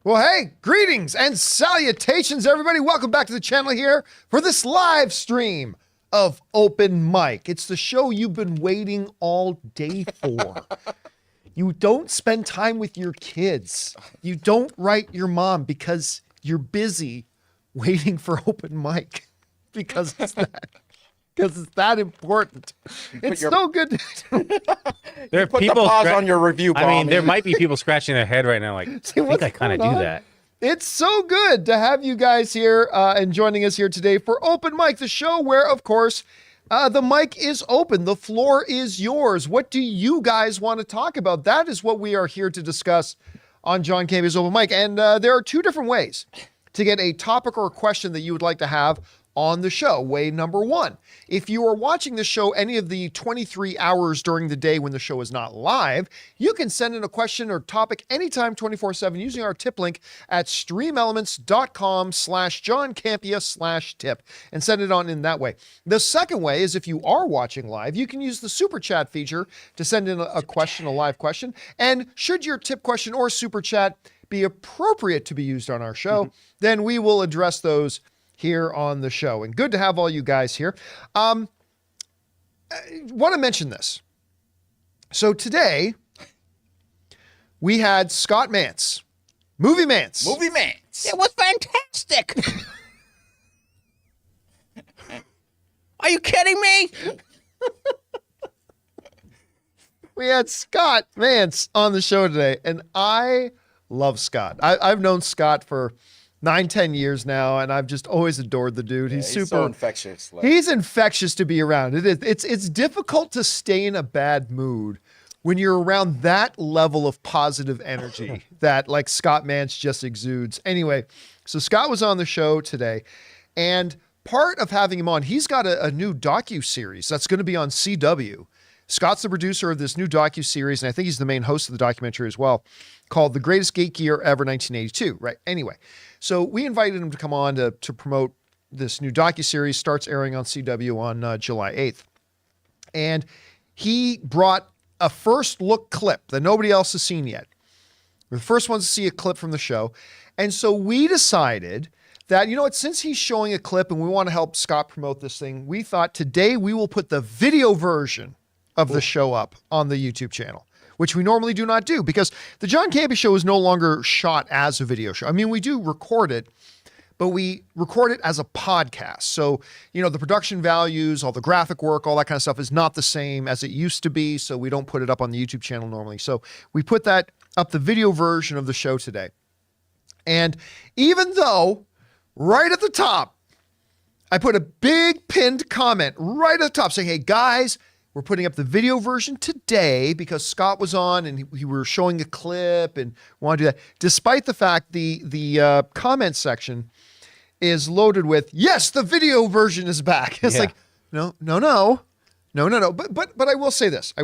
Well, hey, greetings and salutations, everybody. Welcome back to the channel here for this live stream of Open Mic. It's the show you've been waiting all day for. You don't spend time with your kids. You don't write your mom because you're busy waiting for Open Mic because it's that important. It's so good. There are Put people the pause on your review, Paul. I mean, there might be people scratching their head right now like, See, I think I kind of do that. It's so good to have you guys here and joining us here today for Open Mic, the show where, of course, the mic is open. The floor is yours. What do you guys want to talk about? That is what we are here to discuss on John Campea's Open Mic. And there are two different ways to get a topic or a question that you would like to have on the show. Way number one, if you are watching the show any of the 23 hours during the day when the show is not live, you can send in a question or topic anytime 24/7 using our tip link at streamelements.com/John Campea/tip and send it on in that way. The second way is if you are watching live, you can use the super chat feature to send in a question, a live question. And should your tip question or super chat be appropriate to be used on our show, then we will address those here on the show. And good to have all you guys here. I want to mention this. So today we had Scott Mance, Movie Mance. It was fantastic. Are you kidding me? We had Scott Mance on the show today, and I love Scott. I've known Scott for 9-10 years now, and I've just always adored the dude. He's super so infectious. He's infectious to be around. It's difficult to stay in a bad mood when you're around that level of positive energy that like Scott Mance just exudes. Anyway, so Scott was on the show today, and part of having him on, he's got a new docu-series that's going to be on CW. Scott's the producer of this new docu-series, and I think he's the main host of the documentary as well, called The Greatest Geek Year Ever 1982, right? Anyway, so we invited him to come on to promote this new docu-series, starts airing on CW on July 8th. And he brought a first look clip that nobody else has seen yet. We're the first ones to see a clip from the show. And so we decided that, you know what, since he's showing a clip and we want to help Scott promote this thing, we thought today we will put the video version of the show up on the YouTube channel, which we normally do not do because the John Campea Show is no longer shot as a video show. I mean, we do record it, but we record it as a podcast. So, you know, the production values, all the graphic work, all that kind of stuff is not the same as it used to be. So we don't put it up on the YouTube channel normally. So we put that up, the video version of the show today. And even though right at the top, I put a big pinned comment right at the top saying, hey guys, we're putting up the video version today because Scott was on and we were showing a clip and want to do that. Despite the fact the comment section is loaded with, yes, the video version is back. It's like, no. But I will say this.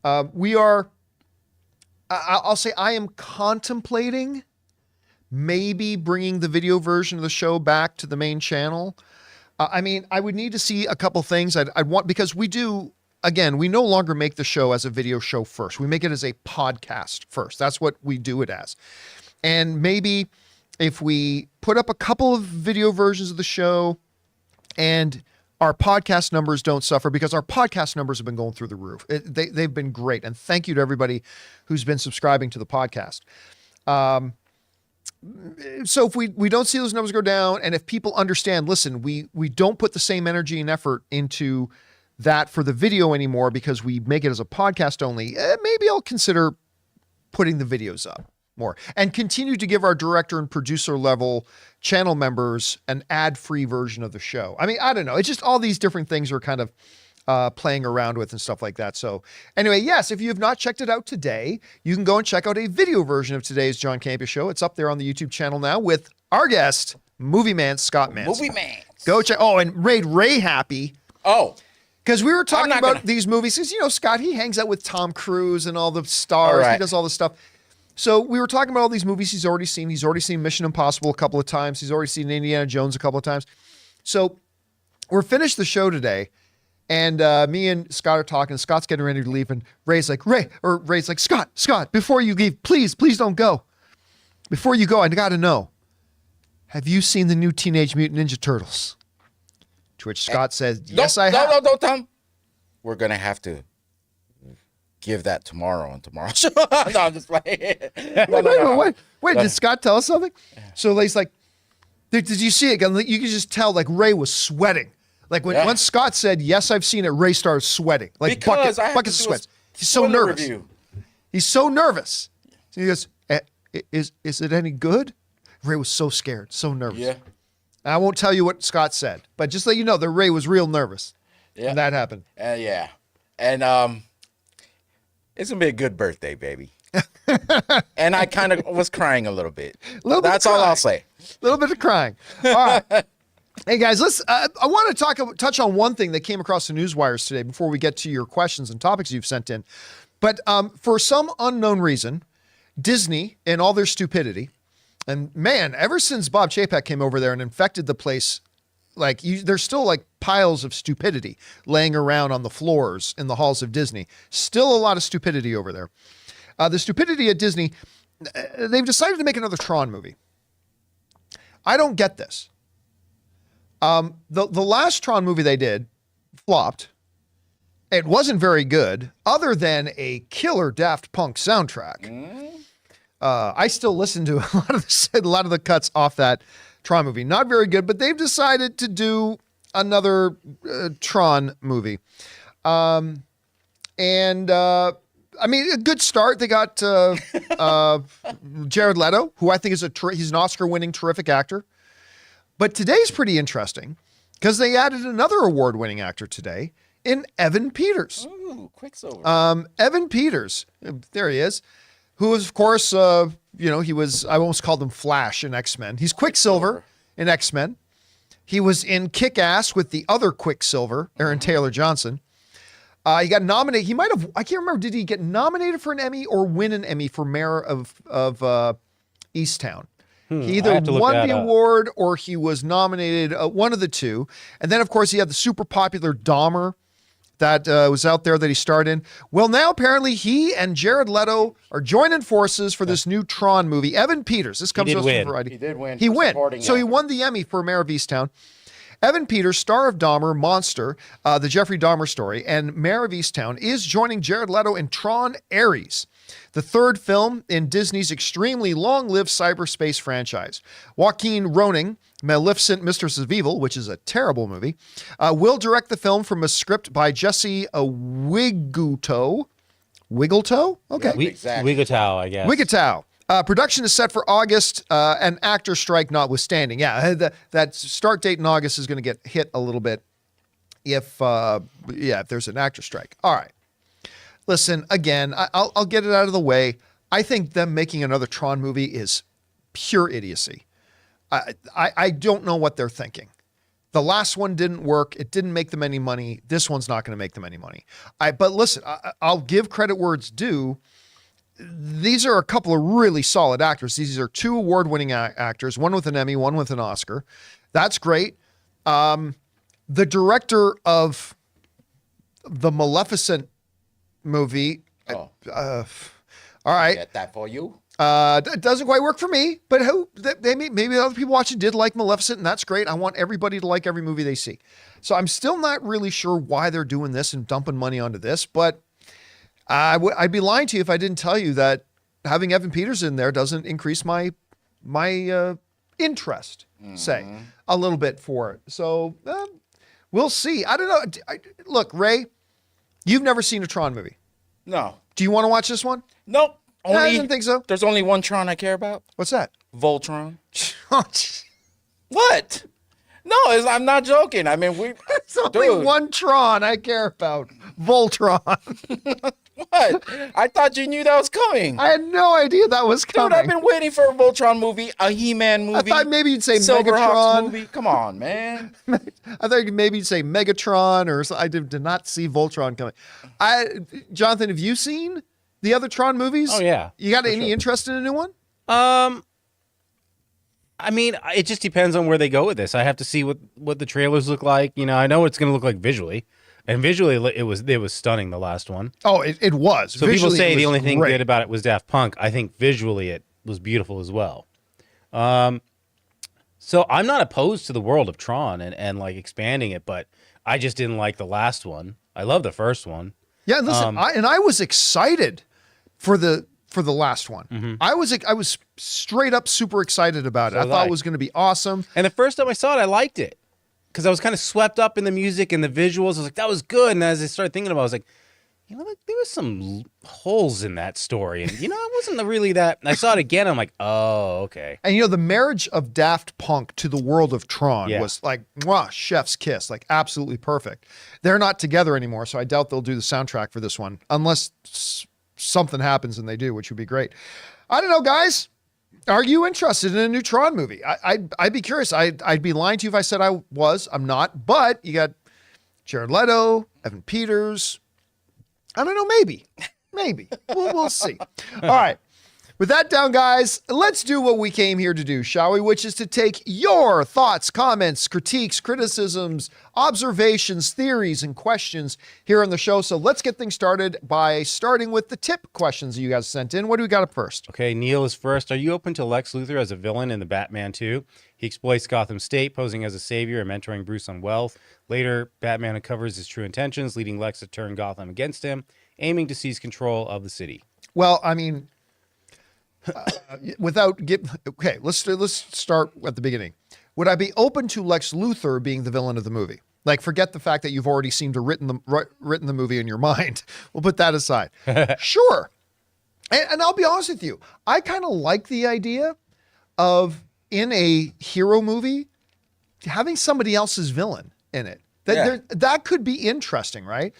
I'll say I am contemplating maybe bringing the video version of the show back to the main channel. I mean, I would need to see a couple things. I'd want, because we do, again, we no longer make the show as a video show first. We make it as a podcast first. That's what we do it as. And maybe if we put up a couple of video versions of the show and our podcast numbers don't suffer, because our podcast numbers have been going through the roof. They've been great. And thank you to everybody who's been subscribing to the podcast. So if we don't see those numbers go down, and if people understand, listen, we don't put the same energy and effort into that for the video anymore because we make it as a podcast only, maybe I'll consider putting the videos up more and continue to give our director and producer level channel members an ad-free version of the show. I mean, I don't know. It's just all these different things are kind of playing around with and stuff like that. So anyway, yes, if you have not checked it out today, you can go and check out a video version of today's John Campea Show. It's up there on the YouTube channel now with our guest, Movie Mance, Scott Mance. Movie Mance. Go check. Oh, and made Ray happy. Oh. Because we were talking about these movies. Because, you know, Scott, he hangs out with Tom Cruise and all the stars. He does all this stuff. So we were talking about all these movies he's already seen. He's already seen Mission Impossible a couple of times. He's already seen Indiana Jones a couple of times. So we're finished the show today. And me and Scott are talking. Scott's getting ready to leave. And Ray's like, Scott, before you leave, please don't go. before you go, I got to know, have you seen the new Teenage Mutant Ninja Turtles? To which Scott says, yes, I have. No, don't tell him. We're going to have to give that tomorrow on tomorrow's show. No, I'm just playing. Wait, did Scott tell us something? So he's like, did you see it? You could just tell, like, Ray was sweating. Like, once Scott said, yes, I've seen it, Ray started sweating. Like, buckets of sweat. He's so nervous. Review. He's so nervous. So he goes, is it any good? Ray was so scared, so nervous. Yeah. I won't tell you what Scott said, but just let you know that Ray was real nervous. Yeah. And that happened. Yeah. And it's going to be a good birthday, baby. And I kind of was crying a little bit. That's all I'll say. A little bit of crying. All right. Hey, guys, I want to touch on one thing that came across the news wires today before we get to your questions and topics you've sent in. But for some unknown reason, Disney, in all their stupidity, and man, ever since Bob Chapek came over there and infected the place, there's still like piles of stupidity laying around on the floors in the halls of Disney. Still a lot of stupidity over there. The stupidity at Disney, they've decided to make another Tron movie. I don't get this. The last Tron movie they did flopped. It wasn't very good, other than a killer Daft Punk soundtrack. I still listen to a lot of the cuts off that Tron movie. Not very good, but they've decided to do another Tron movie. I mean, a good start. They got Jared Leto, who I think is he's an Oscar-winning terrific actor. But today's pretty interesting because they added another award-winning actor today in Evan Peters. Ooh, Quicksilver. Evan Peters, there he is, who is, of course, he was, I almost called him Flash in X-Men. He's Quicksilver in X-Men. He was in Kick-Ass with the other Quicksilver, Aaron Taylor Johnson. He got nominated. He might have, I can't remember, did he get nominated for an Emmy or win an Emmy for Mayor of Easttown? He either won the award or he was nominated, one of the two. And then, of course, he had the super popular Dahmer that was out there that he starred in. Well, now apparently he and Jared Leto are joining forces for this new Tron movie. Evan Peters. This comes to us from Variety. He did win. He won. So he won the Emmy for Mayor of Easttown. Evan Peters, star of Dahmer, Monster, the Jeffrey Dahmer story, and Mayor of Easttown, is joining Jared Leto in Tron Ares, the third film in Disney's extremely long-lived cyberspace franchise. Joaquin Roning, Maleficent Mistress of Evil, which is a terrible movie, will direct the film from a script by Jesse Wiggletoe. Wiggletoe? Okay. Exactly. Wiggletoe, I guess. Wiggletoe. Production is set for August, an actor strike notwithstanding. Yeah, that start date in August is going to get hit a little bit if there's an actor strike. All right. Listen, again, I'll get it out of the way. I think them making another Tron movie is pure idiocy. I don't know what they're thinking. The last one didn't work. It didn't make them any money. This one's not going to make them any money. But listen, I'll give credit where it's due. These are a couple of really solid actors. These are two award-winning actors, one with an Emmy, one with an Oscar. That's great. The director of the Maleficent movie. All right. Get that for you. It doesn't quite work for me, but maybe other people watching did like Maleficent, and that's great. I want everybody to like every movie they see. So I'm still not really sure why they're doing this and dumping money onto this, but I'd be lying to you if I didn't tell you that having Evan Peters in there doesn't increase my interest, say, a little bit for it. So we'll see. I don't know. Look, Ray, you've never seen a Tron movie. No. Do you want to watch this one? Nope. I didn't think so. There's only one Tron I care about. What's that? Voltron. What? No, I'm not joking. I mean, It's only one Tron I care about. Voltron. What? I thought you knew that was coming. I had no idea that was coming. Dude, I've been waiting for a Voltron movie, a He-Man movie. I thought maybe you'd say Silverhawks Megatron. movie. Come on, man. I thought maybe you'd say Megatron or something. I did not see Voltron coming. Jonathan, have you seen the other Tron movies? Oh, yeah. You got any interest in a new one? I mean, it just depends on where they go with this. I have to see what the trailers look like. You know, I know what it's going to look like visually. And visually, it was stunning, the last one. Oh, it was. So visually, people say the only thing great. good about it was Daft Punk. I think visually was beautiful as well. So I'm not opposed to the world of Tron and like expanding it, but I just didn't like the last one. I love the first one. Yeah, listen, I was excited for the last one. I was straight up super excited about it. I thought it was going to be awesome. And the first time I saw it, I liked it because I was kind of swept up in the music and the visuals. I was like, that was good. And as I started thinking about it, I was like, you know, there was some holes in that story. And, you know, it wasn't really that. And I saw it again. I'm like, oh, okay. And, you know, the marriage of Daft Punk to the world of Tron was like, mwah, chef's kiss, like absolutely perfect. They're not together anymore, so I doubt they'll do the soundtrack for this one, unless something happens and they do, which would be great. I don't know, guys. Are you interested in a new Tron movie? I'd be curious. I'd be lying to you if I said I was. I'm not. But you got Jared Leto, Evan Peters. I don't know. Maybe. We'll see. All right. With that down, guys, let's do what we came here to do, shall we? Which is to take your thoughts, comments, critiques, criticisms, observations, theories, and questions here on the show. So let's get things started by starting with the tip questions that you guys sent in. What do we got up first? Okay, Neil is first. Are you open to Lex Luthor as a villain in the Batman 2? He exploits Gotham State, posing as a savior and mentoring Bruce on wealth. Later, Batman uncovers his true intentions, leading Lex to turn Gotham against him, aiming to seize control of the city. Well, I mean, okay, let's start at the beginning. Would I be open to Lex Luthor being the villain of the movie? Like, forget the fact that you've already seemed to written the movie in your mind. We'll put that aside. Sure. And I'll be honest with you. I kind of like the idea of, in a hero movie, having somebody else's villain in it. That could be interesting, right?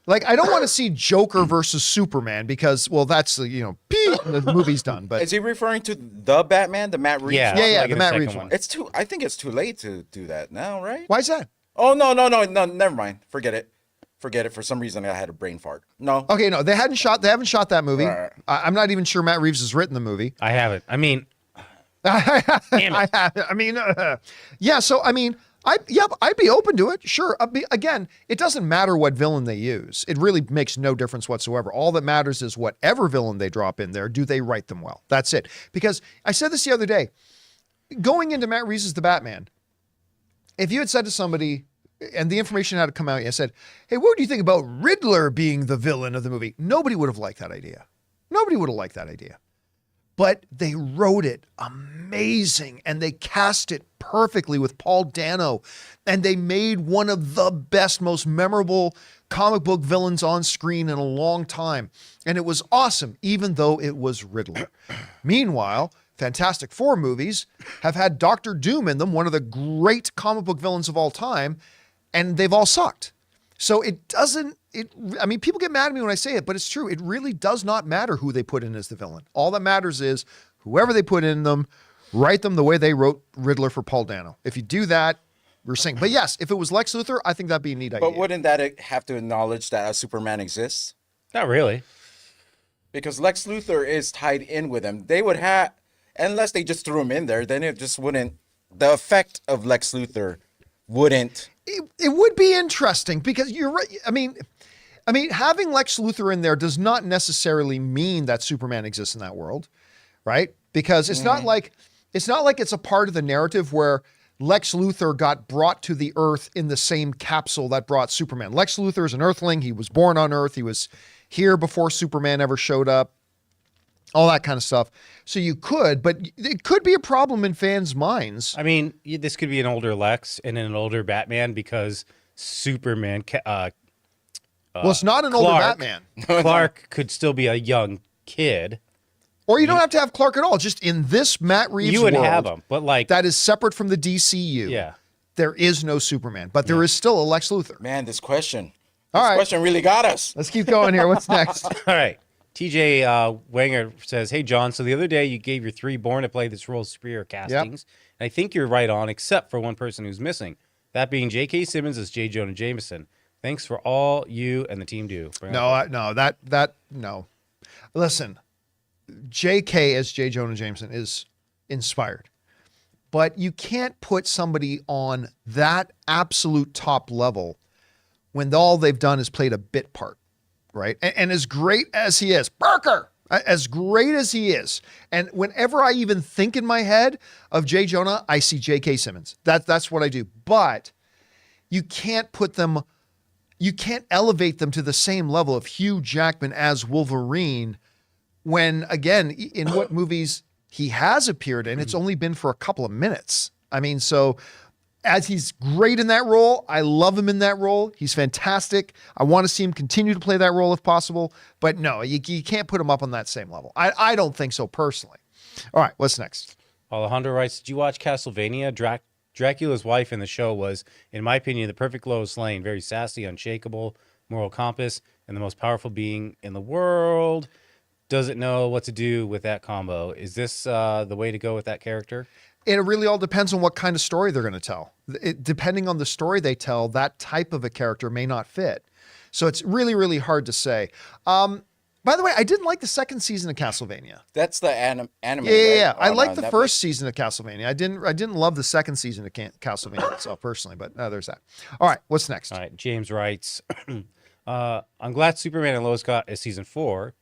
Like, I don't want to see Joker versus Superman because, well, that's the, the movie's done. But is he referring to the Batman, the Matt Reeves? Yeah, yeah, like the Matt Reeves one. I think it's too late to do that now, right? Why is that? Oh, no, never mind. Forget it. For some reason, I had a brain fart. No. Okay, no, they haven't shot that movie. Right. I'm not even sure Matt Reeves has written the movie. I haven't. I mean, yeah. So I mean, I'd be open to it. Sure. Again, it doesn't matter what villain they use. It really makes no difference whatsoever. All that matters is whatever villain they drop in there, do they write them well? That's it. Because I said this the other day, going into Matt Reeves' The Batman, if you had said to somebody, and the information had to come out, you said, hey, what do you think about Riddler being the villain of the movie? Nobody would have liked that idea. But they wrote it amazing and they cast it perfectly with Paul Dano. And they made one of the best, most memorable comic book villains on screen in a long time. And it was awesome, even though it was Riddler. Meanwhile, Fantastic Four movies have had Doctor Doom in them, one of the great comic book villains of all time, and they've all sucked. So I mean, people get mad at me when I say it, but it's true. It really does not matter who they put in as the villain. All that matters is whoever they put in them, write them the way they wrote Riddler for Paul Dano. If you do that, we're saying. But yes, if it was Lex Luthor, I think that'd be a neat idea. But wouldn't that have to acknowledge that a Superman exists? not really. Because Lex Luthor is tied in with him. They would have, unless they just threw him in there, then it just wouldn't, the effect of Lex Luthor wouldn't. It would be interesting because you're right. I mean, having Lex Luthor in there does not necessarily mean that Superman exists in that world, right? Because it's not like it's a part of the narrative where Lex Luthor got brought to the Earth in the same capsule that brought Superman. Lex Luthor is an Earthling. He was born on Earth. He was here before Superman ever showed up. All that kind of stuff. So you could, but it could be a problem in fans' minds. I mean, this could be an older Lex and an older Batman because Superman. Well, it's not an older Batman. Clark could still be a young kid. Or you don't have to have Clark at all. Just in this Matt Reeves world. You would have him, but like that is separate from the DCU. Yeah. There is no Superman, but there is still a Lex Luthor. Man, this question. All right. This question really got us. Let's keep going here. What's next? All right. TJ Wanger says, hey, John, so the other day you gave your 3 Born to Play This Role superior castings. And I think you're right on, except for one person who's missing. That being J.K. Simmons as J. Jonah Jameson. Thanks for all you and the team do. No. Listen, J.K. as J. Jonah Jameson is inspired. But you can't put somebody on that absolute top level when all they've done is played a bit part. Right. And as great as he is, Barker, As great as he is, and whenever I even think in my head of J. Jonah, I see J.K. Simmons. That's what I do. But you can't elevate them to the same level of Hugh Jackman as Wolverine when, again, in what movies he has appeared in, it's only been for a couple of minutes. I mean, so as he's great in that role, I love him in that role. He's fantastic. I want to see him continue to play that role if possible. But no, you can't put him up on that same level. I don't think so personally. All right, what's next? Alejandro writes, did you watch Castlevania? Dracula's wife in the show was, in my opinion, the perfect Lois Lane. Very sassy, unshakable, moral compass, and the most powerful being in the world. Doesn't know what to do with that combo. Is this the way to go with that character? It really all depends on what kind of story they're going to tell. Depending on the story they tell, that type of a character may not fit. So it's really, really hard to say. By the way, I didn't like the second season of Castlevania. That's the anime. Yeah. Right? I liked the first season of Castlevania. I didn't love the second season of Castlevania itself personally, but there's that. All right, what's next? All right, James writes, I'm glad Superman and Lois got a season 4.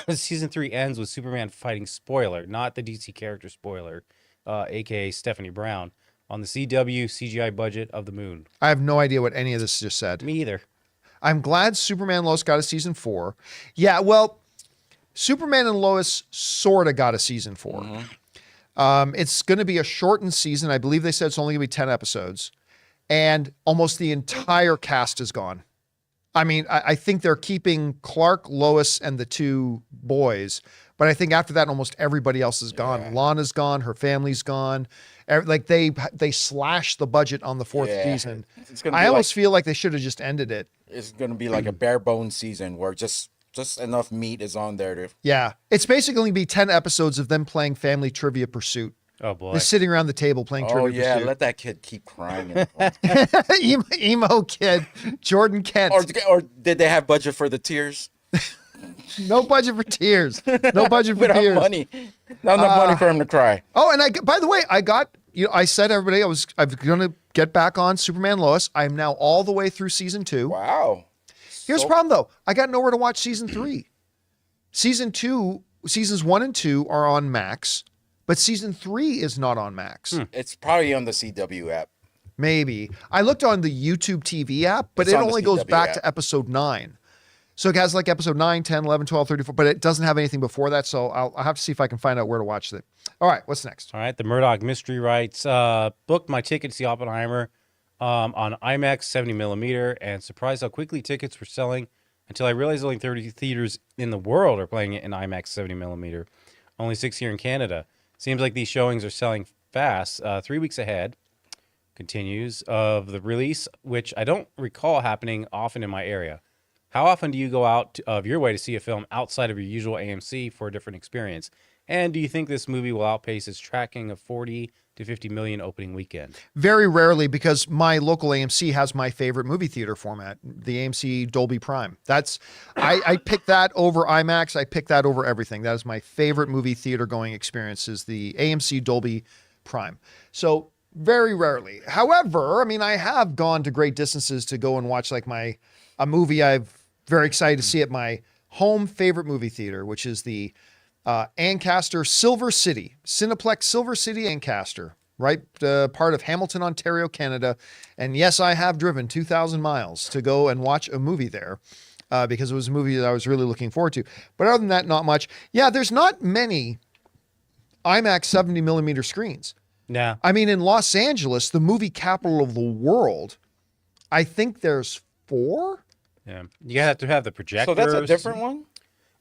Season 3 ends with Superman fighting Spoiler, not the DC character Spoiler, aka Stephanie Brown, on the CW CGI budget of the moon. I have no idea what any of this just said. Me either. I'm glad Superman and Lois got a season 4. Yeah, well, Superman and Lois sort of got a season 4. It's going to be a shortened season. I believe they said it's only going to be 10 episodes. And almost the entire cast is gone. I mean, I think they're keeping Clark, Lois, and the 2 boys. But I think after that, almost everybody else is gone. Yeah. Lana's gone. Her family's gone. Like they slashed the budget on the 4th season. I almost feel like they should have just ended it. It's going to be like a bare bones season where just enough meat is on there to. Yeah, it's basically going to be 10 episodes of them playing Family Trivia Pursuit. Oh boy! They're sitting around the table playing Trivia Pursuit. Let that kid keep crying. emo kid, Jordan Kent. Or did they have budget for the tears? No budget for tears. No budget for tears. Money. Not enough money for him to cry. Oh, and by the way, I said everybody I'm going to get back on Superman Lois. I'm now all the way through season 2. Wow. Here's the problem though. I got nowhere to watch season 3. Seasons 1 and 2 are on Max, but season 3 is not on Max. It's probably on the CW app. Maybe. I looked on the YouTube TV app, but it only goes back to episode 9. So it has like episode 9, 10, 11, 12, 34, but it doesn't have anything before that. So I'll have to see if I can find out where to watch it. All right, what's next? All right, the Murdoch Mystery writes, booked my ticket to see Oppenheimer on IMAX 70mm and surprised how quickly tickets were selling until I realized only 30 theaters in the world are playing it in IMAX 70mm. Only 6 here in Canada. Seems like these showings are selling fast. 3 weeks ahead, continues, of the release, which I don't recall happening often in my area. How often do you go out of your way to see a film outside of your usual AMC for a different experience? And do you think this movie will outpace its tracking of 40 to 50 million opening weekend? Very rarely, because my local AMC has my favorite movie theater format, the AMC Dolby Prime. I pick that over IMAX. I pick that over everything. That is my favorite movie theater going experience, is the AMC Dolby Prime. So very rarely. However, I mean, I have gone to great distances to go and watch like a movie I've very excited to see at my home favorite movie theater, which is the Ancaster Silver City, Cineplex Silver City Ancaster, right? Part of Hamilton, Ontario, Canada. And yes, I have driven 2,000 miles to go and watch a movie there because it was a movie that I was really looking forward to. But other than that, not much. Yeah, there's not many IMAX 70mm screens. Yeah. I mean, in Los Angeles, the movie capital of the world, I think there's 4. Yeah, you have to have the projectors. So that's a different one?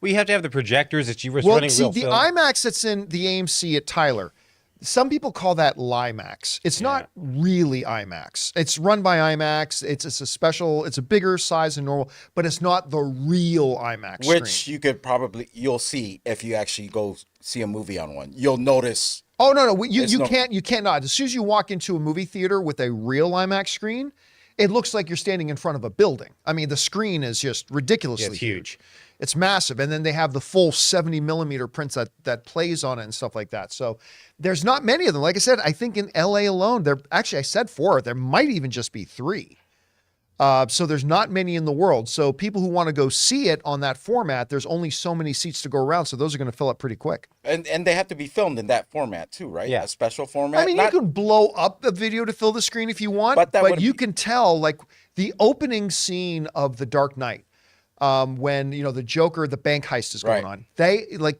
We have to have the projectors that you were running real the film. IMAX that's in the AMC at Tyler, some people call that LIMAX. It's not really IMAX. It's run by IMAX. It's a special, it's a bigger size than normal, but it's not the real IMAX Which screen. you'll see if you actually go see a movie on one. You'll notice. Oh, no. You can't not. As soon as you walk into a movie theater with a real IMAX screen, it looks like you're standing in front of a building. I mean, the screen is just ridiculously huge. It's massive. And then they have the full 70mm prints that plays on it and stuff like that. So there's not many of them. Like I said, I think in LA alone, I said 4. There might even just be 3. So there's not many in the world. So people who want to go see it on that format, there's only so many seats to go around. So those are going to fill up pretty quick. And they have to be filmed in that format too, right? Yeah. A special format. I mean, you can blow up the video to fill the screen if you want, but you can tell, like, the opening scene of The Dark Knight, when, you know, the Joker, the bank heist is going on.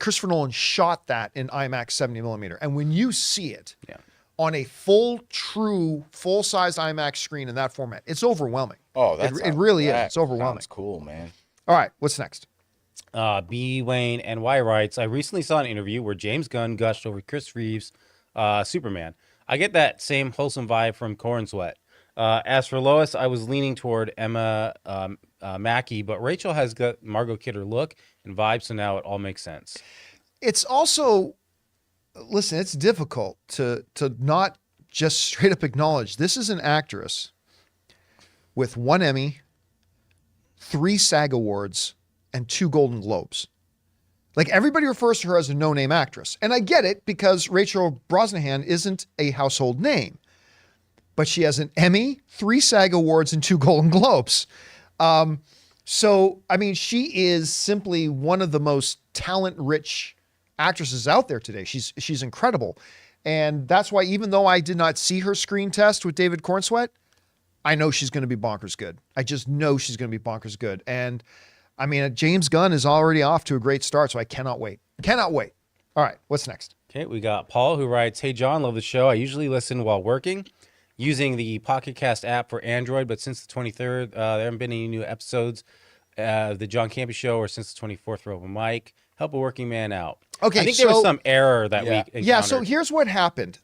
Christopher Nolan shot that in IMAX 70 millimeter. And when you see it on a full-size IMAX screen in that format, it's overwhelming. Oh, it really is. It's overwhelming. That's cool, man. All right, what's next? B. Wayne NY writes, I recently saw an interview where James Gunn gushed over Chris Reeves' Superman. I get that same wholesome vibe from Corn Sweat. As for Lois, I was leaning toward Emma Mackey, but Rachel has got Margot Kidder look and vibe, so now it all makes sense. It's also, listen, it's difficult to not just straight up acknowledge this is an actress with 1 Emmy, 3 SAG Awards, and 2 Golden Globes. Like, everybody refers to her as a no-name actress. And I get it, because Rachel Brosnahan isn't a household name. But she has an Emmy, 3 SAG Awards, and 2 Golden Globes. So, I mean, she is simply one of the most talent-rich actresses out there today. She's incredible. And that's why, even though I did not see her screen test with David Cornsweet, I know she's going to be bonkers good. I just know she's going to be bonkers good. And I mean, James Gunn is already off to a great start, so I cannot wait. Cannot wait. All right, what's next? Okay, we got Paul who writes, Hey, John, love the show. I usually listen while working using the Pocket Cast app for Android, but since the 23rd, there haven't been any new episodes of the John Campea Show, or since the 24th for Open Mic. Help a working man out. Okay, I think there was some error that week. Yeah, so here's what happened.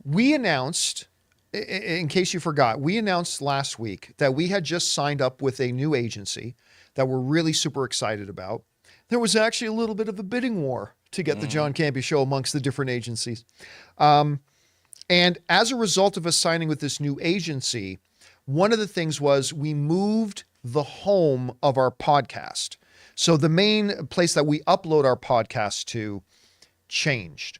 We announced, in case you forgot, we announced last week that we had just signed up with a new agency that we're really super excited about. There was actually a little bit of a bidding war to get the John Campea Show amongst the different agencies. And as a result of us signing with this new agency, one of the things was we moved the home of our podcast. So the main place that we upload our podcast to changed.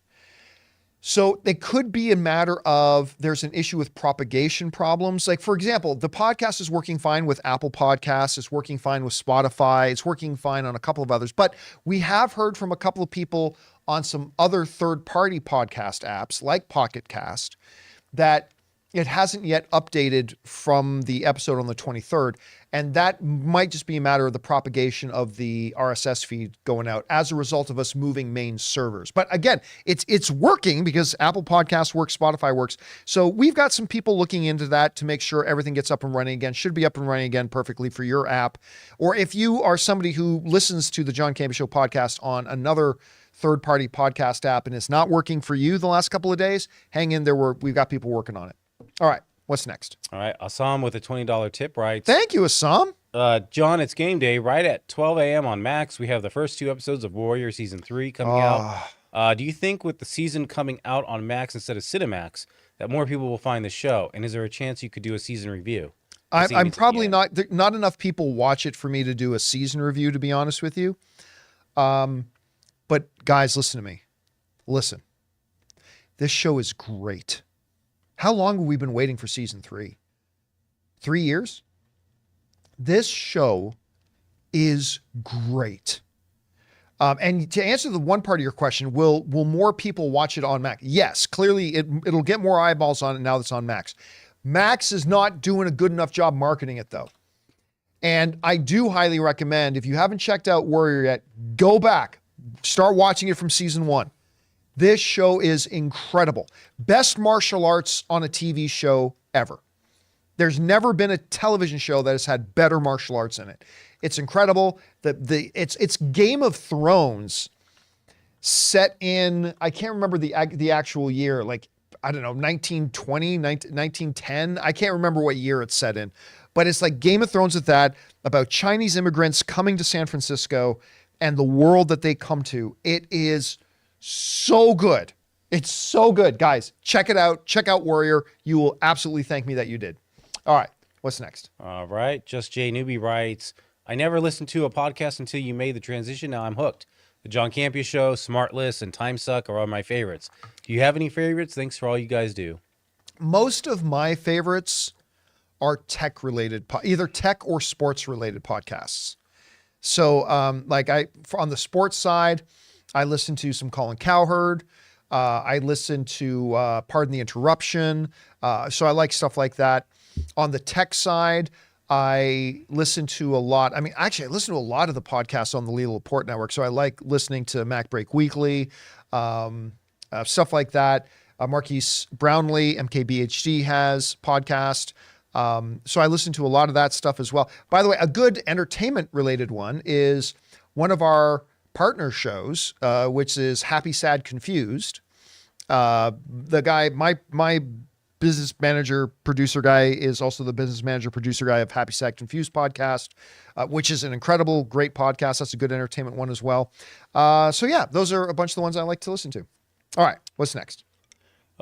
So it could be a matter of there's an issue with propagation problems. Like, for example, the podcast is working fine with Apple Podcasts. It's working fine with Spotify. It's working fine on a couple of others. But we have heard from a couple of people on some other third-party podcast apps like Pocket Cast that it hasn't yet updated from the episode on the 23rd. And that might just be a matter of the propagation of the RSS feed going out as a result of us moving main servers. But again, it's working because Apple Podcasts works, Spotify works. So we've got some people looking into that to make sure everything gets up and running again, should be up and running again perfectly for your app. Or if you are somebody who listens to the John Campea Show podcast on another third-party podcast app and it's not working for you the last couple of days, hang in there. We've got people working on it. All right, what's next? All right, Assam with a $20 tip writes, Thank you, Assam. John, it's game day. Right at 12 a.m. on Max, we have the first 2 episodes of Warrior Season 3 coming out. Do you think with the season coming out on Max instead of Cinemax that more people will find the show? And is there a chance you could do a season review? I'm probably not enough people watch it for me to do a season review, to be honest with you. But guys, listen to me. Listen. This show is great. How long have we been waiting for season 3? 3 years? This show is great. And to answer the one part of your question, will more people watch it on Max? Yes, clearly it'll get more eyeballs on it now that's on Max. Max is not doing a good enough job marketing it, though. And I do highly recommend, if you haven't checked out Warrior yet, go back, start watching it from season 1. This show is incredible. Best martial arts on a TV show ever. There's never been a television show that has had better martial arts in it. It's incredible. It's Game of Thrones set in, I can't remember the actual year, like, I don't know, 1920, 1910. I can't remember what year it's set in. But it's like Game of Thrones with that, about Chinese immigrants coming to San Francisco and the world that they come to. It is so good. It's so good. Guys, check it out. Check out Warrior. You will absolutely thank me that you did. All right. What's next? All right. Just Jay Newbie writes, I never listened to a podcast until you made the transition. Now I'm hooked. The John Campea Show, Smart List, and Time Suck are all my favorites. Do you have any favorites? Thanks for all you guys do. Most of my favorites are tech related, either tech or sports related podcasts. So on the sports side, I listen to some Colin Cowherd. I listen to Pardon the Interruption. So I like stuff like that. On the tech side, I listen to a lot. I listen to a lot of the podcasts on the Leo Laporte Network. So I like listening to Mac Break Weekly, stuff like that. Marquise Brownlee, MKBHD has podcast. So I listen to a lot of that stuff as well. By the way, a good entertainment related one is one of our partner shows, which is Happy, Sad, Confused. The guy, my business manager, producer guy is also the business manager, producer guy of Happy, Sad, Confused podcast, which is an incredible, great podcast. That's a good entertainment one as well. So yeah, those are a bunch of the ones I like to listen to. All right, what's next?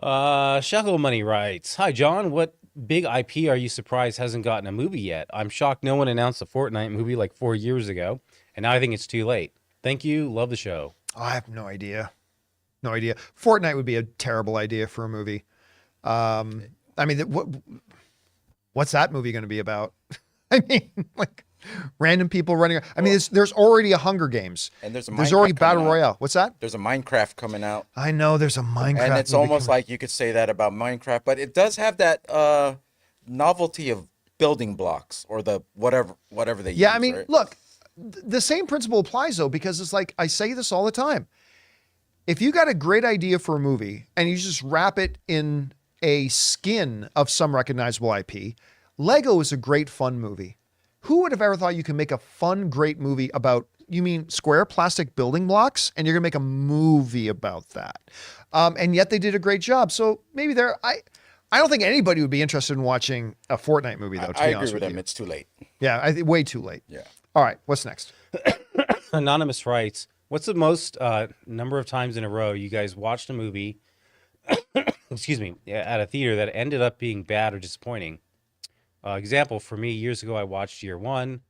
Shackle Money writes, "Hi John, what big IP are you surprised hasn't gotten a movie yet? I'm shocked no one announced a Fortnite movie like 4 years ago, and now I think it's too late. Thank you, love the show." I have no idea. No idea. Fortnite would be a terrible idea for a movie. What's that movie going to be about? I mean, like random people running. I mean, there's already a Hunger Games, and there's already Battle Royale. What's that? There's a Minecraft coming out. I know there's a Minecraft, and it's almost like you could say that about Minecraft, but it does have that novelty of building blocks or the whatever they use. Yeah, I mean, right? look, the same principle applies though, because it's like I say this all the time. If you got a great idea for a movie and you just wrap it in a skin of some recognizable IP, Lego is a great fun movie. Who would have ever thought you could make a fun, great movie about, you mean square plastic building blocks, and you're gonna make a movie about that? And yet they did a great job. So maybe I don't think anybody would be interested in watching a Fortnite movie though, to I be agree honest with with them. you. It's too late. Yeah, I think way too late. Yeah. All right, what's next? Anonymous writes, "What's the most number of times in a row you guys watched a movie, excuse me, at a theater that ended up being bad or disappointing? Example, for me, years ago, I watched Year One,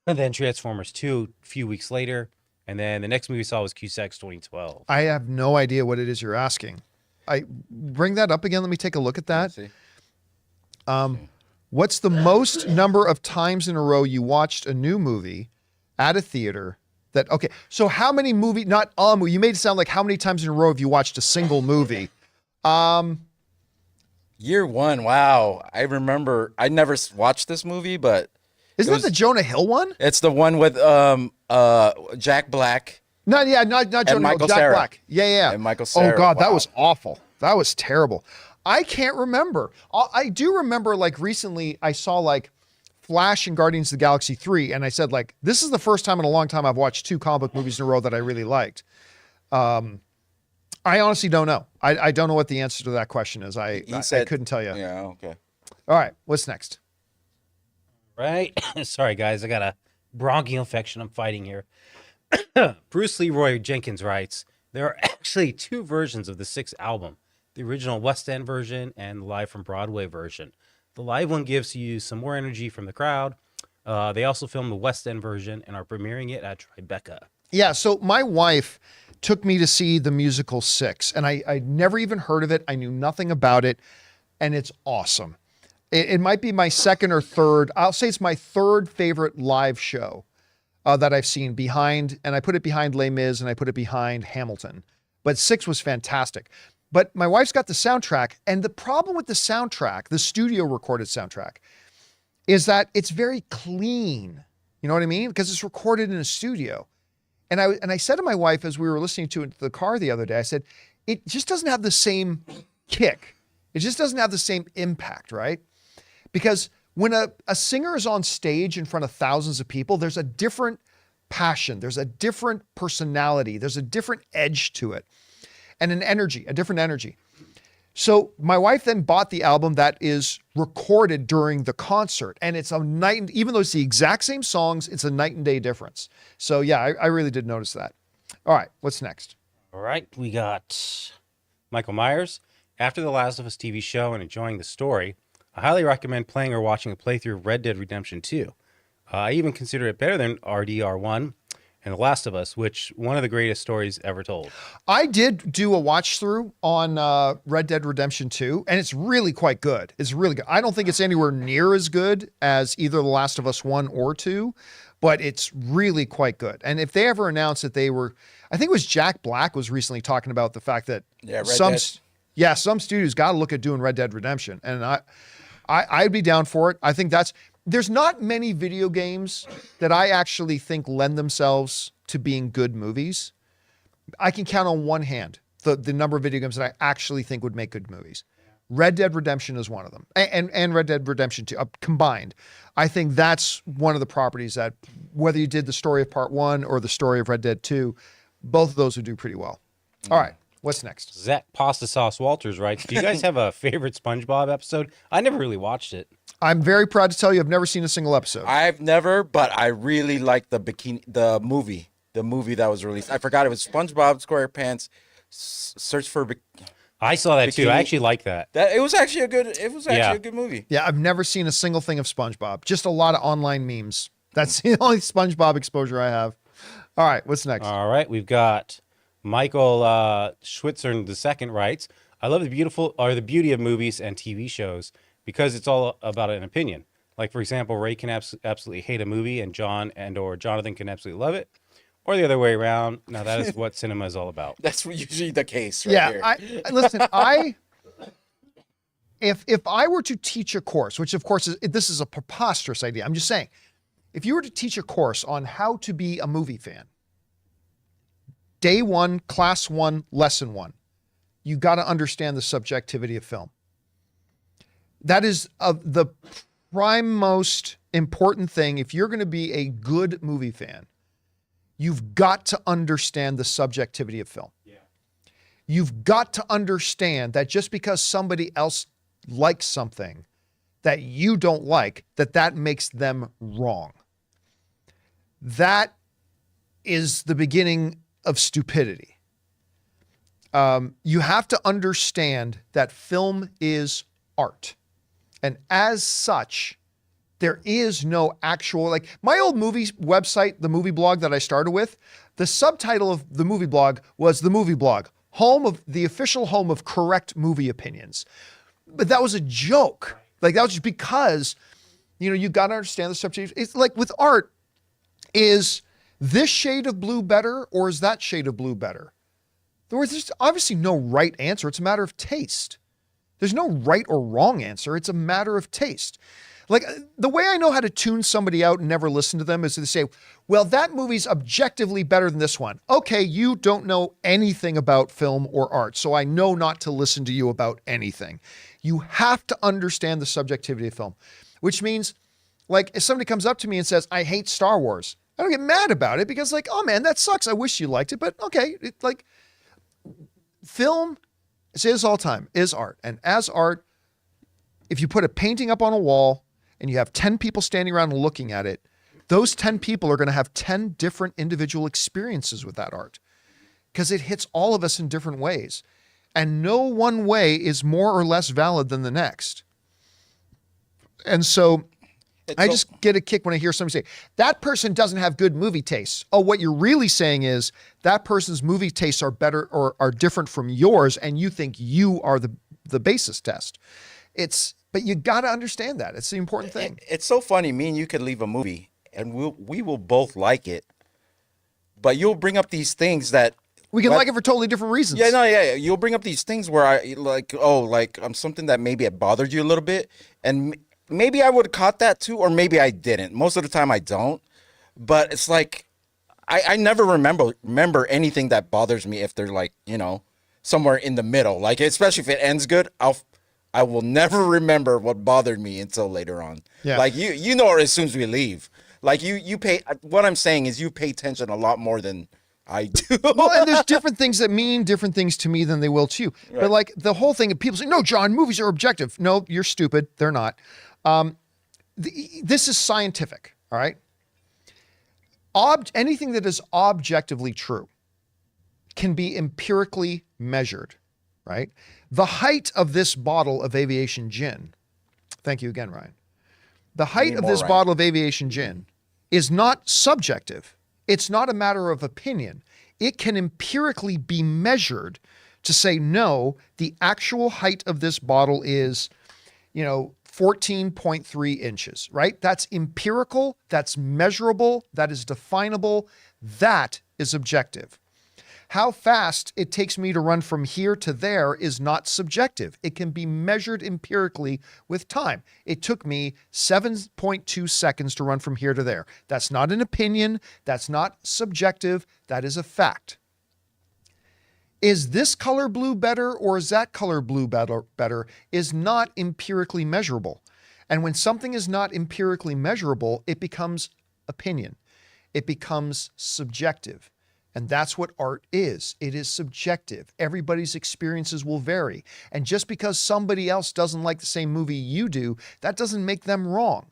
and then Transformers 2 a few weeks later, and then the next movie I saw was Cusack's 2012. I have no idea what it is you're asking. I bring that up again. Let me take a look at that. See? What's the most number of times in a row you watched a new movie at a theater that, okay, so how many movie, not a movie, you made it sound like how many times in a row have you watched a single movie? Year One, wow. I remember, I never watched this movie, but Isn't that the Jonah Hill one? it's the one with Jack Black. Not Jonah Hill, Michael Jack Cera. Black. Yeah. And Michael Cera, Oh God, that wow. was awful. That was terrible. I can't remember. I do remember like recently I saw like Flash and Guardians of the Galaxy 3, and I said like, this is the first time in a long time I've watched 2 comic book movies in a row that I really liked. I honestly don't know. I don't know what the answer to that question is. I couldn't tell you. Yeah, okay. All right, what's next? Right? Sorry, guys. I got a bronchial infection I'm fighting here. Bruce Leroy Jenkins writes, "There are actually 2 versions of the 6th album, the original West End version and the live from Broadway version. The live one gives you some more energy from the crowd. They also filmed the West End version and are premiering it at Tribeca." Yeah, so my wife took me to see the musical 6, and I'd never even heard of it. I knew nothing about it, and it's awesome. It might be my second or third, I'll say it's my third favorite live show that I've seen behind, and I put it behind Les Mis and I put it behind Hamilton. But 6 was fantastic. But my wife's got the soundtrack, and the problem with the soundtrack, the studio recorded soundtrack, is that it's very clean. You know what I mean? Because it's recorded in a studio. And I said to my wife as we were listening to it in the car the other day, I said, it just doesn't have the same kick. It just doesn't have the same impact, right? Because when a singer is on stage in front of thousands of people, there's a different passion. There's a different personality. There's a different edge to it. And an energy, a different energy. So my wife then bought the album that is recorded during the concert, and it's a night, even though it's the exact same songs, it's a night and day difference. So yeah, I really did notice that. All right, what's next? All right, we got Michael Myers. "After the Last of Us TV show and enjoying the story, I highly recommend playing or watching a playthrough of Red Dead Redemption 2. I even consider it better than RDR1. and The Last of Us, which one of the greatest stories ever told. I did do a watch through on Red Dead Redemption 2, and it's really quite good. It's really good. I don't think it's anywhere near as good as either The Last of Us 1 or 2, but it's really quite good. And if they ever announced that they were, I think it was Jack Black was recently talking about the fact that some studios got to look at doing Red Dead Redemption, and I'd be down for it. I think there's not many video games that I actually think lend themselves to being good movies. I can count on one hand the number of video games that I actually think would make good movies. Red Dead Redemption is one of them, and Red Dead Redemption 2 combined. I think that's one of the properties that, whether you did the story of Part 1 or the story of Red Dead 2, both of those would do pretty well. All right, what's next? Zach Pasta Sauce Walters writes, do you guys have a favorite SpongeBob episode? I never really watched it. I'm very proud to tell you I've never seen a single episode. I've never, but I really like the movie that was released. I forgot it was SpongeBob SquarePants Search for I saw that too. Bikini. I actually like that. It was actually a good movie. Yeah, I've never seen a single thing of SpongeBob. Just a lot of online memes. That's the only SpongeBob exposure I have. All right, what's next? All right, we've got Michael Schwitzer II writes, I love the beauty of movies and TV shows because it's all about an opinion. Like, for example, Ray can absolutely hate a movie and John or Jonathan can absolutely love it. Or the other way around. Now, that is what cinema is all about. That's usually the case right here. Listen, if I were to teach a course, which of course this is a preposterous idea. I'm just saying, if you were to teach a course on how to be a movie fan, day 1, class 1, lesson 1, you got to understand the subjectivity of film. That is the prime most important thing. If you're going to be a good movie fan, you've got to understand the subjectivity of film. Yeah. You've got to understand that just because somebody else likes something that you don't like, that makes them wrong. That is the beginning of stupidity. You have to understand that film is art. And as such, there is no actual, like my old movies website, the movie blog that I started with, the subtitle of the movie blog was The Movie Blog, the official home of correct movie opinions. But that was a joke. Like that was just because, you got to understand the subject. It's like with art, is this shade of blue better or is that shade of blue better? In other words, there's obviously no right answer. It's a matter of taste. There's no right or wrong answer. It's a matter of taste. Like the way I know how to tune somebody out and never listen to them is to say, well, that movie's objectively better than this one. Okay, you don't know anything about film or art, so I know not to listen to you about anything. You have to understand the subjectivity of film, which means like if somebody comes up to me and says, I hate Star Wars, I don't get mad about it because like, oh man, that sucks. I wish you liked it, but okay. Film, I say this all the time, is art. And as art, if you put a painting up on a wall and you have 10 people standing around looking at it, those 10 people are going to have 10 different individual experiences with that art because it hits all of us in different ways. And no one way is more or less valid than the next. And so I just get a kick when I hear somebody say, that person doesn't have good movie tastes. Oh, what you're really saying is that person's movie tastes are better or are different from yours, and you think you are the basis test. But you got to understand that. It's the important thing. It's so funny. Me and you could leave a movie, and we will both like it, but you'll bring up these things that we can like it for totally different reasons. Yeah. You'll bring up these things where I something that maybe it bothered you a little bit, and maybe I would have caught that too, or maybe I didn't. Most of the time I don't. But it's like I never remember anything that bothers me if they're like, somewhere in the middle. Like especially if it ends good, I will never remember what bothered me until later on. Yeah. Like you know as soon as we leave. Like you pay what I'm saying is you pay attention a lot more than I do. Well, and there's different things that mean different things to me than they will to you. Right. But like the whole thing, people say, no, John, movies are objective. No, you're stupid. They're not. This is scientific, all right? Anything that is objectively true can be empirically measured, right? The height of this bottle of aviation gin, thank you again, Ryan. The height of this bottle of aviation gin is not subjective. It's not a matter of opinion. It can empirically be measured to say, no, the actual height of this bottle is, 14.3 inches, right? That's empirical, that's measurable, that is definable, that is objective. How fast it takes me to run from here to there is not subjective. It can be measured empirically with time. It took me 7.2 seconds to run from here to there. That's not an opinion. That's not subjective. That is a fact. Is this color blue better or is that color blue better is not empirically measurable. And when something is not empirically measurable, it becomes opinion. It becomes subjective. And that's what art is. It is subjective. Everybody's experiences will vary. And just because somebody else doesn't like the same movie you do, that doesn't make them wrong.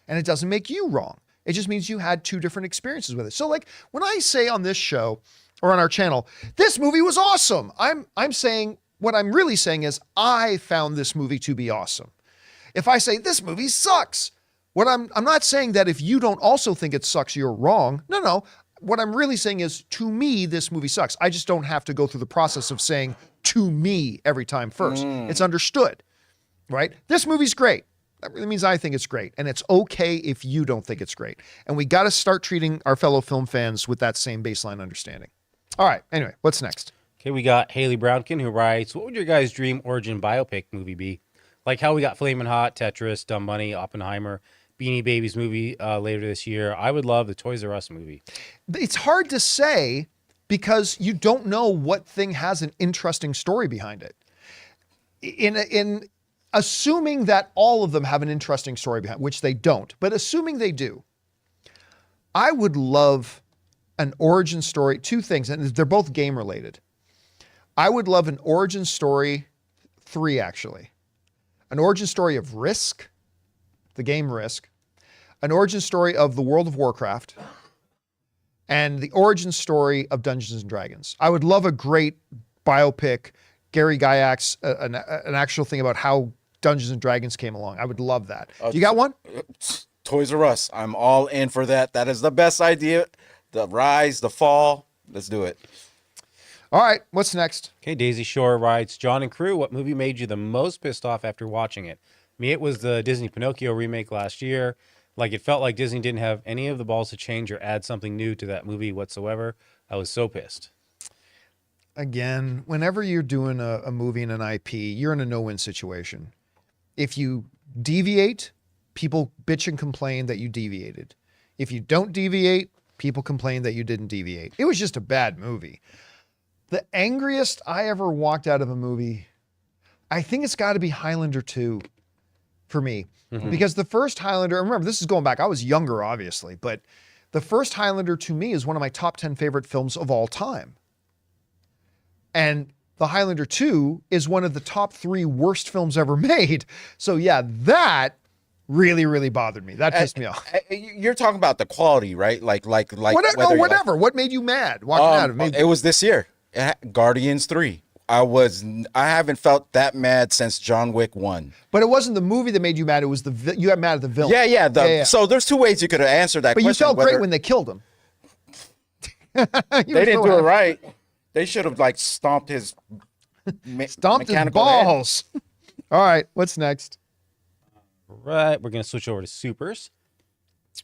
And it doesn't make you wrong. It just means you had two different experiences with it. So like when I say on this show or on our channel, this movie was awesome, I'm saying, what I'm really saying is I found this movie to be awesome. If I say this movie sucks, I'm not saying that if you don't also think it sucks, you're wrong. No. What I'm really saying is, to me, this movie sucks. I just don't have to go through the process of saying to me every time first. It's understood, right? This movie's great. That really means I think it's great. And it's okay if you don't think it's great. And we got to start treating our fellow film fans with that same baseline understanding. All right. Anyway, what's next? Okay, we got Haley Brownkin, who writes, what would your guys' dream origin biopic movie be? Like how we got Flamin' Hot, Tetris, Dumb Money, Oppenheimer, Beanie Babies movie later this year. I would love the Toys R Us movie. It's hard to say because you don't know what thing has an interesting story behind it. In assuming that all of them have an interesting story behind, which they don't, but assuming they do, I would love an origin story. Two things, and they're both game related. I would love an origin story, three actually. An origin story of Risk, the game Risk, an origin story of the World of Warcraft, and the origin story of Dungeons and Dragons. I would love a great biopic, Gary Gygax, an actual thing about how Dungeons and Dragons came along. I would love that. You got one? Toys R Us. I'm all in for that. That is the best idea. The rise, the fall. Let's do it. All right, what's next? Okay, Daisy Shore writes, John and crew, what movie made you the most pissed off after watching it? Me, it was the Disney Pinocchio remake last year. Like, it felt like Disney didn't have any of the balls to change or add something new to that movie whatsoever. I was so pissed. Again, whenever you're doing a movie and an IP, you're in a no-win situation. If you deviate, people bitch and complain that you deviated. If you don't deviate, people complain that you didn't deviate. It was just a bad movie. The angriest I ever walked out of a movie, I think it's got to be Highlander 2 for me. Because the first Highlander, remember, this is going back, I was younger, obviously, but the first Highlander to me is one of my top 10 favorite films of all time. And The Highlander 2 is one of the top 3 worst films ever made. So yeah, that really, really bothered me. That pissed me off. You're talking about the quality, right? Like whatever. What made you mad? It was this year. Guardians 3. I haven't felt that mad since John Wick 1. But it wasn't the movie that made you mad. It was you got mad at the villain. Yeah. So there's two ways you could have answered that question. But you felt great when they killed him. They didn't do it right. They should have stomped his balls. All right, what's next? All right, we're going to switch over to supers.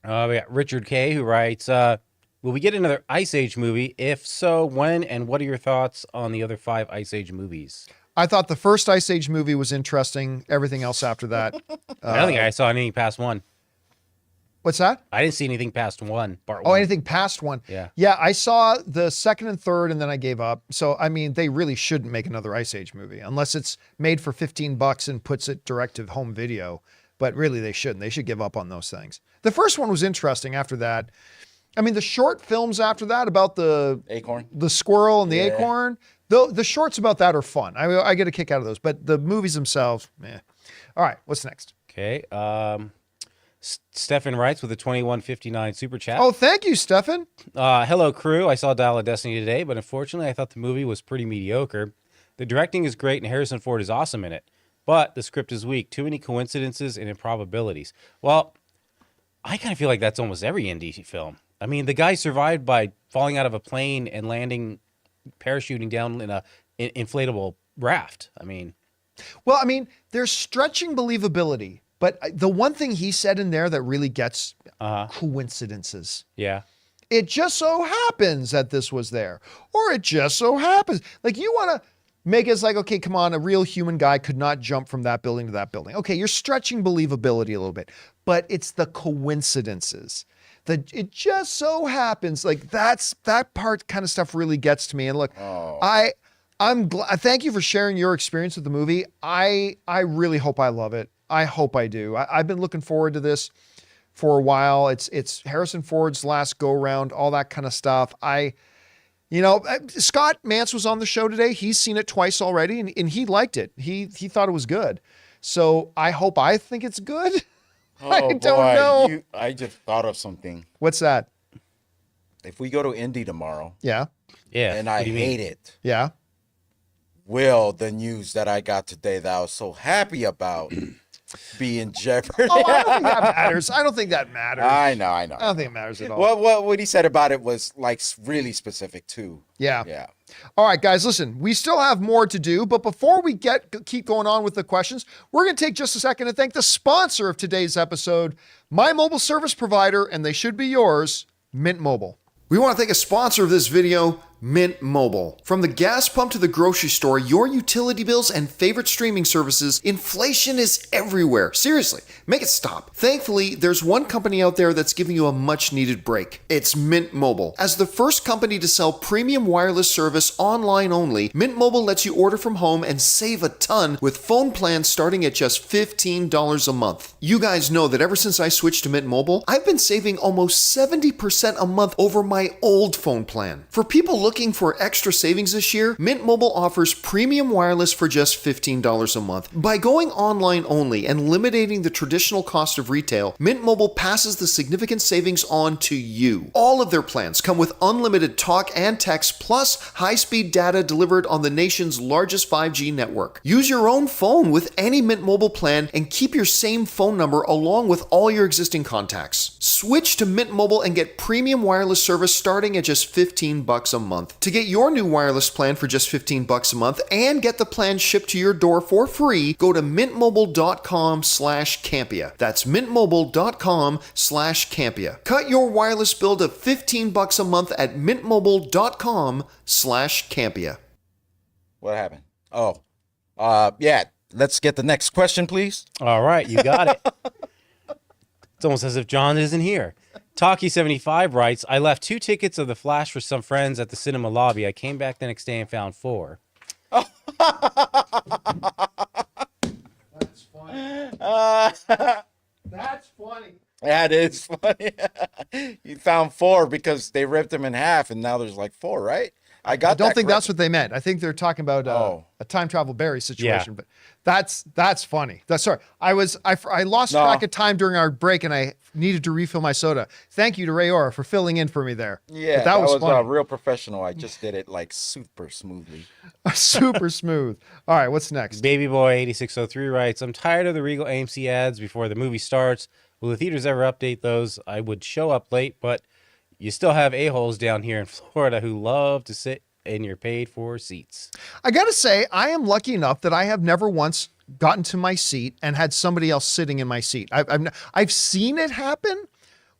We got Richard K, who writes, will we get another Ice Age movie? If so, when, and what are your thoughts on the other 5 Ice Age movies? I thought the first Ice Age movie was interesting. Everything else after that. I don't think I saw anything past 1. What's that? I didn't see anything past 1, part 1. Oh, anything past 1? Yeah. Yeah, I saw the second and third, and then I gave up. So, I mean, they really shouldn't make another Ice Age movie unless it's made for $15 and puts it direct to home video. But really, they shouldn't. They should give up on those things. The first one was interesting after that. I mean, the short films after that about the acorn, the squirrel and the acorn, the shorts about that are fun. I get a kick out of those, but the movies themselves, meh. All right, what's next? Okay. Stefan writes with a 2159 super chat. Oh, thank you, Stefan. Hello, crew. I saw Dial of Destiny today, but unfortunately, I thought the movie was pretty mediocre. The directing is great, and Harrison Ford is awesome in it, but the script is weak. Too many coincidences and improbabilities. Well, I kind of feel like that's almost every indie film. I mean, the guy survived by falling out of a plane and landing, parachuting down in a inflatable raft. I mean, Well, I mean, they're stretching believability, but the one thing he said in there that really gets coincidences. yeah. It just so happens that this was there, or it just so happens. Like, you want to make it like, okay, come on, a real human guy could not jump from that building to that building. Okay, you're stretching believability a little bit, but it's the coincidences. It just so happens, like, that part kind of stuff really gets to me. And look, I'm glad. Thank you for sharing your experience with the movie. I really hope I love it. I hope I do. I've been looking forward to this for a while. It's Harrison Ford's last go round, all that kind of stuff. Scott Mance was on the show today. He's seen it twice already, and he liked it. He thought it was good. So I think it's good. I don't know. I just thought of something. What's that? If we go to Indy tomorrow, Yeah. and I hate it, Yeah. will the news that I got today that I was so happy about be in jeopardy? Oh, I don't think that matters. I don't think that matters. I know. I don't think it matters at all. What he said about it was like really specific too. Yeah. All right, guys, listen, we still have more to do, but before we keep going on with the questions, we're going to take just a second to thank the sponsor of today's episode, my mobile service provider, and they should be yours, Mint Mobile. We want to thank a sponsor of this video, Mint Mobile. From the gas pump to the grocery store, your utility bills and favorite streaming services, inflation is everywhere. Seriously, make it stop. Thankfully, there's one company out there that's giving you a much needed break. It's Mint Mobile. As the first company to sell premium wireless service online only, Mint Mobile lets you order from home and save a ton with phone plans starting at just $15 a month. You guys know that ever since I switched to Mint Mobile, I've been saving almost 70% a month over my old phone plan. For people looking for extra savings this year, Mint Mobile offers premium wireless for just $15 a month. By going online only and eliminating the traditional cost of retail, Mint Mobile passes the significant savings on to you. All of their plans come with unlimited talk and text plus high-speed data delivered on the nation's largest 5G network. Use your own phone with any Mint Mobile plan and keep your same phone number along with all your existing contacts. Switch to Mint Mobile and get premium wireless service starting at just $15 a month. To get your new wireless plan for just $15 a month and get the plan shipped to your door for free, go to mintmobile.com/Campea. That's mintmobile.com/Campea. Cut your wireless bill to $15 a month at mintmobile.com/Campea. What happened? Let's get the next question, please. All right, you got it. It's almost as if John isn't here. Talkie75 writes, I left 2 tickets of The Flash for some friends at the cinema lobby. I came back the next day and found 4. That's funny. That's funny. That is funny. You found 4 because they ripped them in half, and now there's like 4, right? I don't think that's what they meant. I think they're talking about a time travel Barry situation, but that's funny. I lost track of time during our break and I needed to refill my soda. Thank you to Ray Ora for filling in for me there. Yeah, but that was fun. Real professional. I just did it like super smoothly. Super smooth. All right, what's next? Baby Boy 8603 writes, I'm tired of the Regal AMC ads before the movie starts. Will the theaters ever update those? I would show up late, but you still have a-holes down here in Florida who love to sit in your paid-for seats. I got to say, I am lucky enough that I have never once gotten to my seat and had somebody else sitting in my seat. I've seen it happen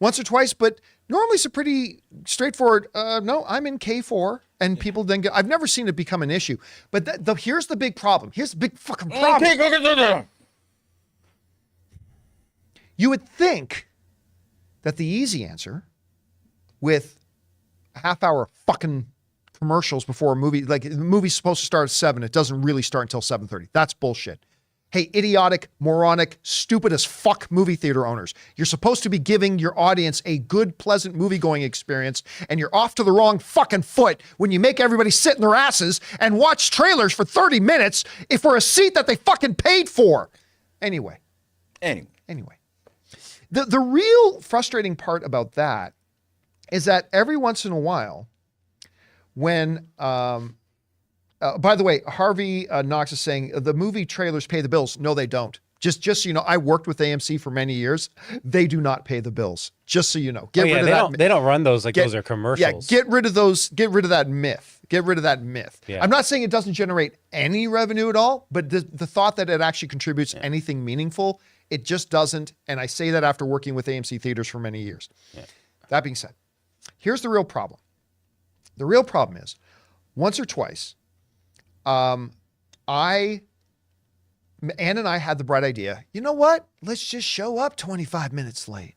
once or twice, but normally it's a pretty straightforward, no, I'm in K4, and people then I've never seen it become an issue. But here's the big problem. Here's the big fucking problem. You would think that the easy answer with a half-hour fucking commercials before a movie, like the movie's supposed to start at 7, it doesn't really start until 7:30. That's bullshit. Hey, idiotic, moronic, stupid as fuck movie theater owners. You're supposed to be giving your audience a good, pleasant movie-going experience, and you're off to the wrong fucking foot when you make everybody sit in their asses and watch trailers for 30 minutes for a seat that they fucking paid for. Anyway. The real frustrating part about that is that every once in a while, when, by the way, Harvey Knox is saying the movie trailers pay the bills. No, they don't. Just so you know, I worked with AMC for many years. They do not pay the bills. Just so you know. Get rid of that. They don't run those like those are commercials. Yeah, get rid of those. Get rid of that myth. Get rid of that myth. Yeah. I'm not saying it doesn't generate any revenue at all, but the thought that it actually contributes anything meaningful, it just doesn't. And I say that after working with AMC theaters for many years. Yeah. That being said, here's the real problem. The real problem is, once or twice, Ann and I had the bright idea, you know what? Let's just show up 25 minutes late.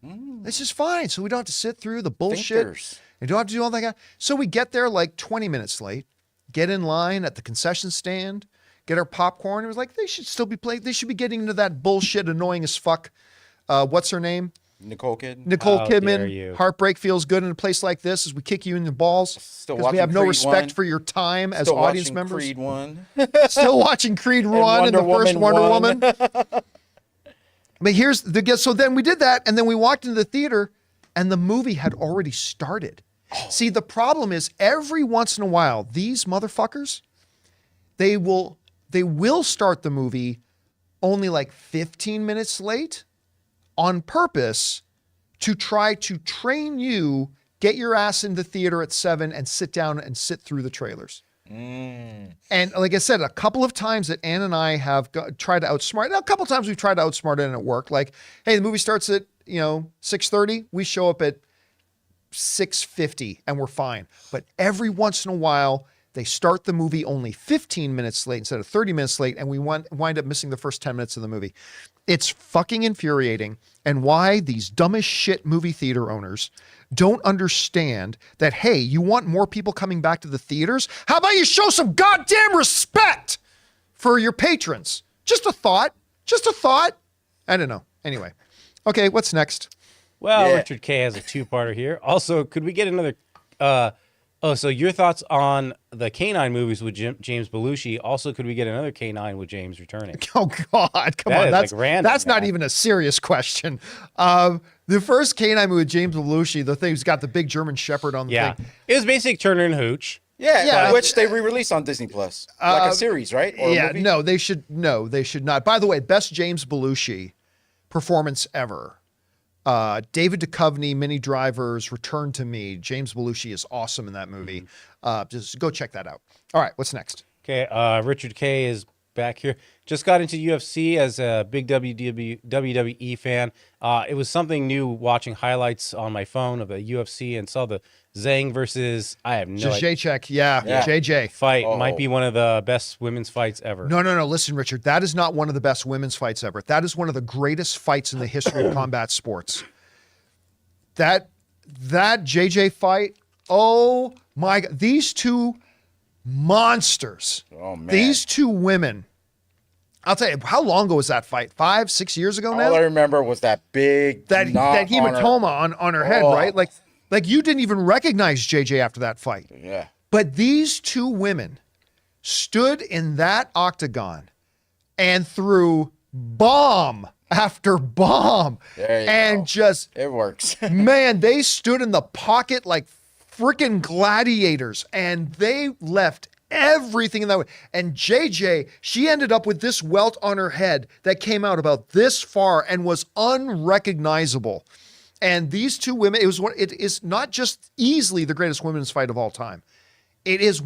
This is fine. So we don't have to sit through the bullshit. Thinkers. And don't have to do all that. So we get there like 20 minutes late, get in line at the concession stand, get our popcorn. It was like, they should still be playing. They should be getting into that bullshit, annoying as fuck. What's her name? Nicole Kidman. Nicole How dare Kidman. you. Heartbreak feels good in a place like this as we kick you in the balls. Still Because we watching have no Creed respect 1. for your time as Still audience watching members. Creed 1. Still watching Creed 1 and the Wonder first Woman Wonder 1. Woman. But here's the guess. So then we did that, and then we walked into the theater, and the movie had already started. See, the problem is every once in a while, these motherfuckers, they will start the movie only like 15 minutes late on purpose to try to train you, get your ass in the theater at 7 and sit down and sit through the trailers. And like I said, a couple of times that Ann and I have tried to outsmart. A couple of times we've tried to outsmart it and it worked. Like, hey, the movie starts at 6:30. We show up at 6:50 and we're fine. But every once in a while, they start the movie only 15 minutes late instead of 30 minutes late, and we wind up missing the first 10 minutes of the movie. It's fucking infuriating, and why these dumb as shit movie theater owners don't understand that, hey, you want more people coming back to the theaters? How about you show some goddamn respect for your patrons? Just a thought. Just a thought. I don't know. Anyway. Okay, what's next? Well, Yeah. Richard K has a two-parter here. Also, could we get another? So your thoughts on the K9 movies with James Belushi? Also, could we get another K9 with James returning? Oh God, come That on. is, That's like, random, that's not man. even a serious question. The first K9 movie with James Belushi, the thing who's got the big German Shepherd on the Yeah, thing. it was basically Turner and Hooch. Yeah, which they re-released on Disney Plus, like a series, right? Or a Yeah, movie? no, they should not. By the way, best James Belushi performance ever. David Duchovny, Minnie Driver's Return to Me. James Belushi is awesome in that movie. Just go check that out. All right, what's next? Okay, Richard K is back here. Just got into UFC as a big WWE fan. It was something new watching highlights on my phone of the UFC and saw the Zhang versus I have no idea. Jacek, yeah, JJ. Fight Oh. might be one of the best women's fights ever. No. Listen, Richard, that is not one of the best women's fights ever. That is one of the greatest fights in the history of combat sports. That JJ fight, oh my God. These two monsters. Oh, man. These two women. I'll tell you, how long ago was that fight? 5, 6 years ago now? All I remember was that big That knot hematoma on her head, Oh. right? Like you didn't even recognize JJ after that fight. Yeah. But these two women stood in that octagon and threw bomb after bomb. There you and go. just, It works. man, they stood in the pocket like freaking gladiators and they left everything in that way. And JJ, she ended up with this welt on her head that came out about this far and was unrecognizable. And these two women, it is not just easily the greatest women's fight of all time. It is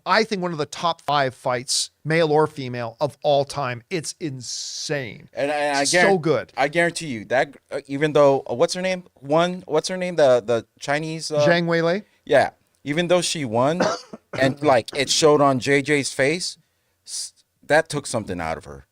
I think one of the top 5 fights, male or female, of all time. It's insane. And I It's so good. I guarantee you that even though what's her name? What's her name? The Chinese Zhang Weilei. Yeah. Even though she won and like it showed on JJ's face, that took something out of her.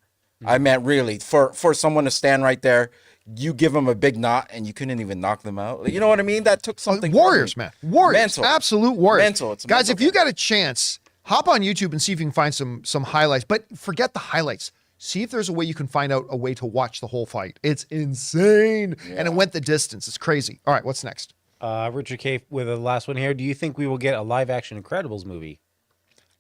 I meant really for someone to stand right there, you give them a big knot and you couldn't even knock them out. You know what I mean? That took something. Warriors, from man. me. Warriors. Mental. Absolute warriors. Mental. It's a Guys, mental if you thing. got a chance, hop on YouTube and see if you can find some highlights. But forget the highlights. See if there's a way you can find out a way to watch the whole fight. It's insane. And it went the distance. It's crazy. All right, what's next? Richard K with the last one here. Do you think we will get a live action Incredibles movie?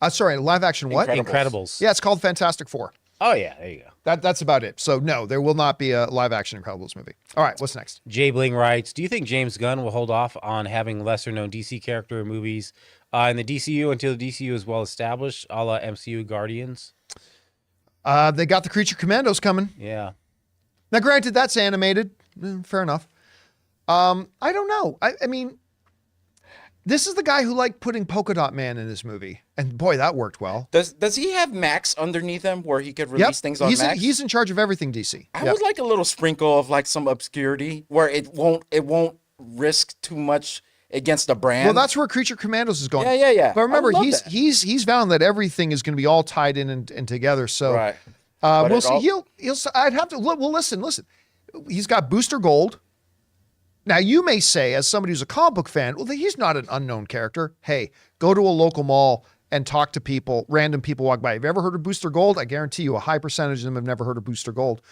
Sorry, live action what? Incredibles. Yeah, it's called Fantastic Four. Oh yeah, there you go. That's about it. So no, there will not be a live action Incredibles movie. All right, what's next? Jay Bling writes, do you think James Gunn will hold off on having lesser known DC character movies in the DCU until the DCU is well established, a la MCU Guardians? They got the Creature Commandos coming. Yeah. Now, granted, that's animated. Fair enough. I don't know. I mean, this is the guy who liked putting Polka Dot Man in his movie. And boy, that worked well. Does he have Max underneath him where he could release things on Max? He's in charge of everything, DC. I would like a little sprinkle of like some obscurity where it won't risk too much against the brand. Well, that's where Creature Commandos is going. Yeah. But remember, I would love he's found that everything is going to be all tied in and together. So right. we'll see. He'll. I'd have to look. Well, listen. He's got Booster Gold. Now, you may say, as somebody who's a comic book fan, well, he's not an unknown character. Hey, go to a local mall and talk to people, random people walk by. Have you ever heard of Booster Gold? I guarantee you a high percentage of them have never heard of Booster Gold.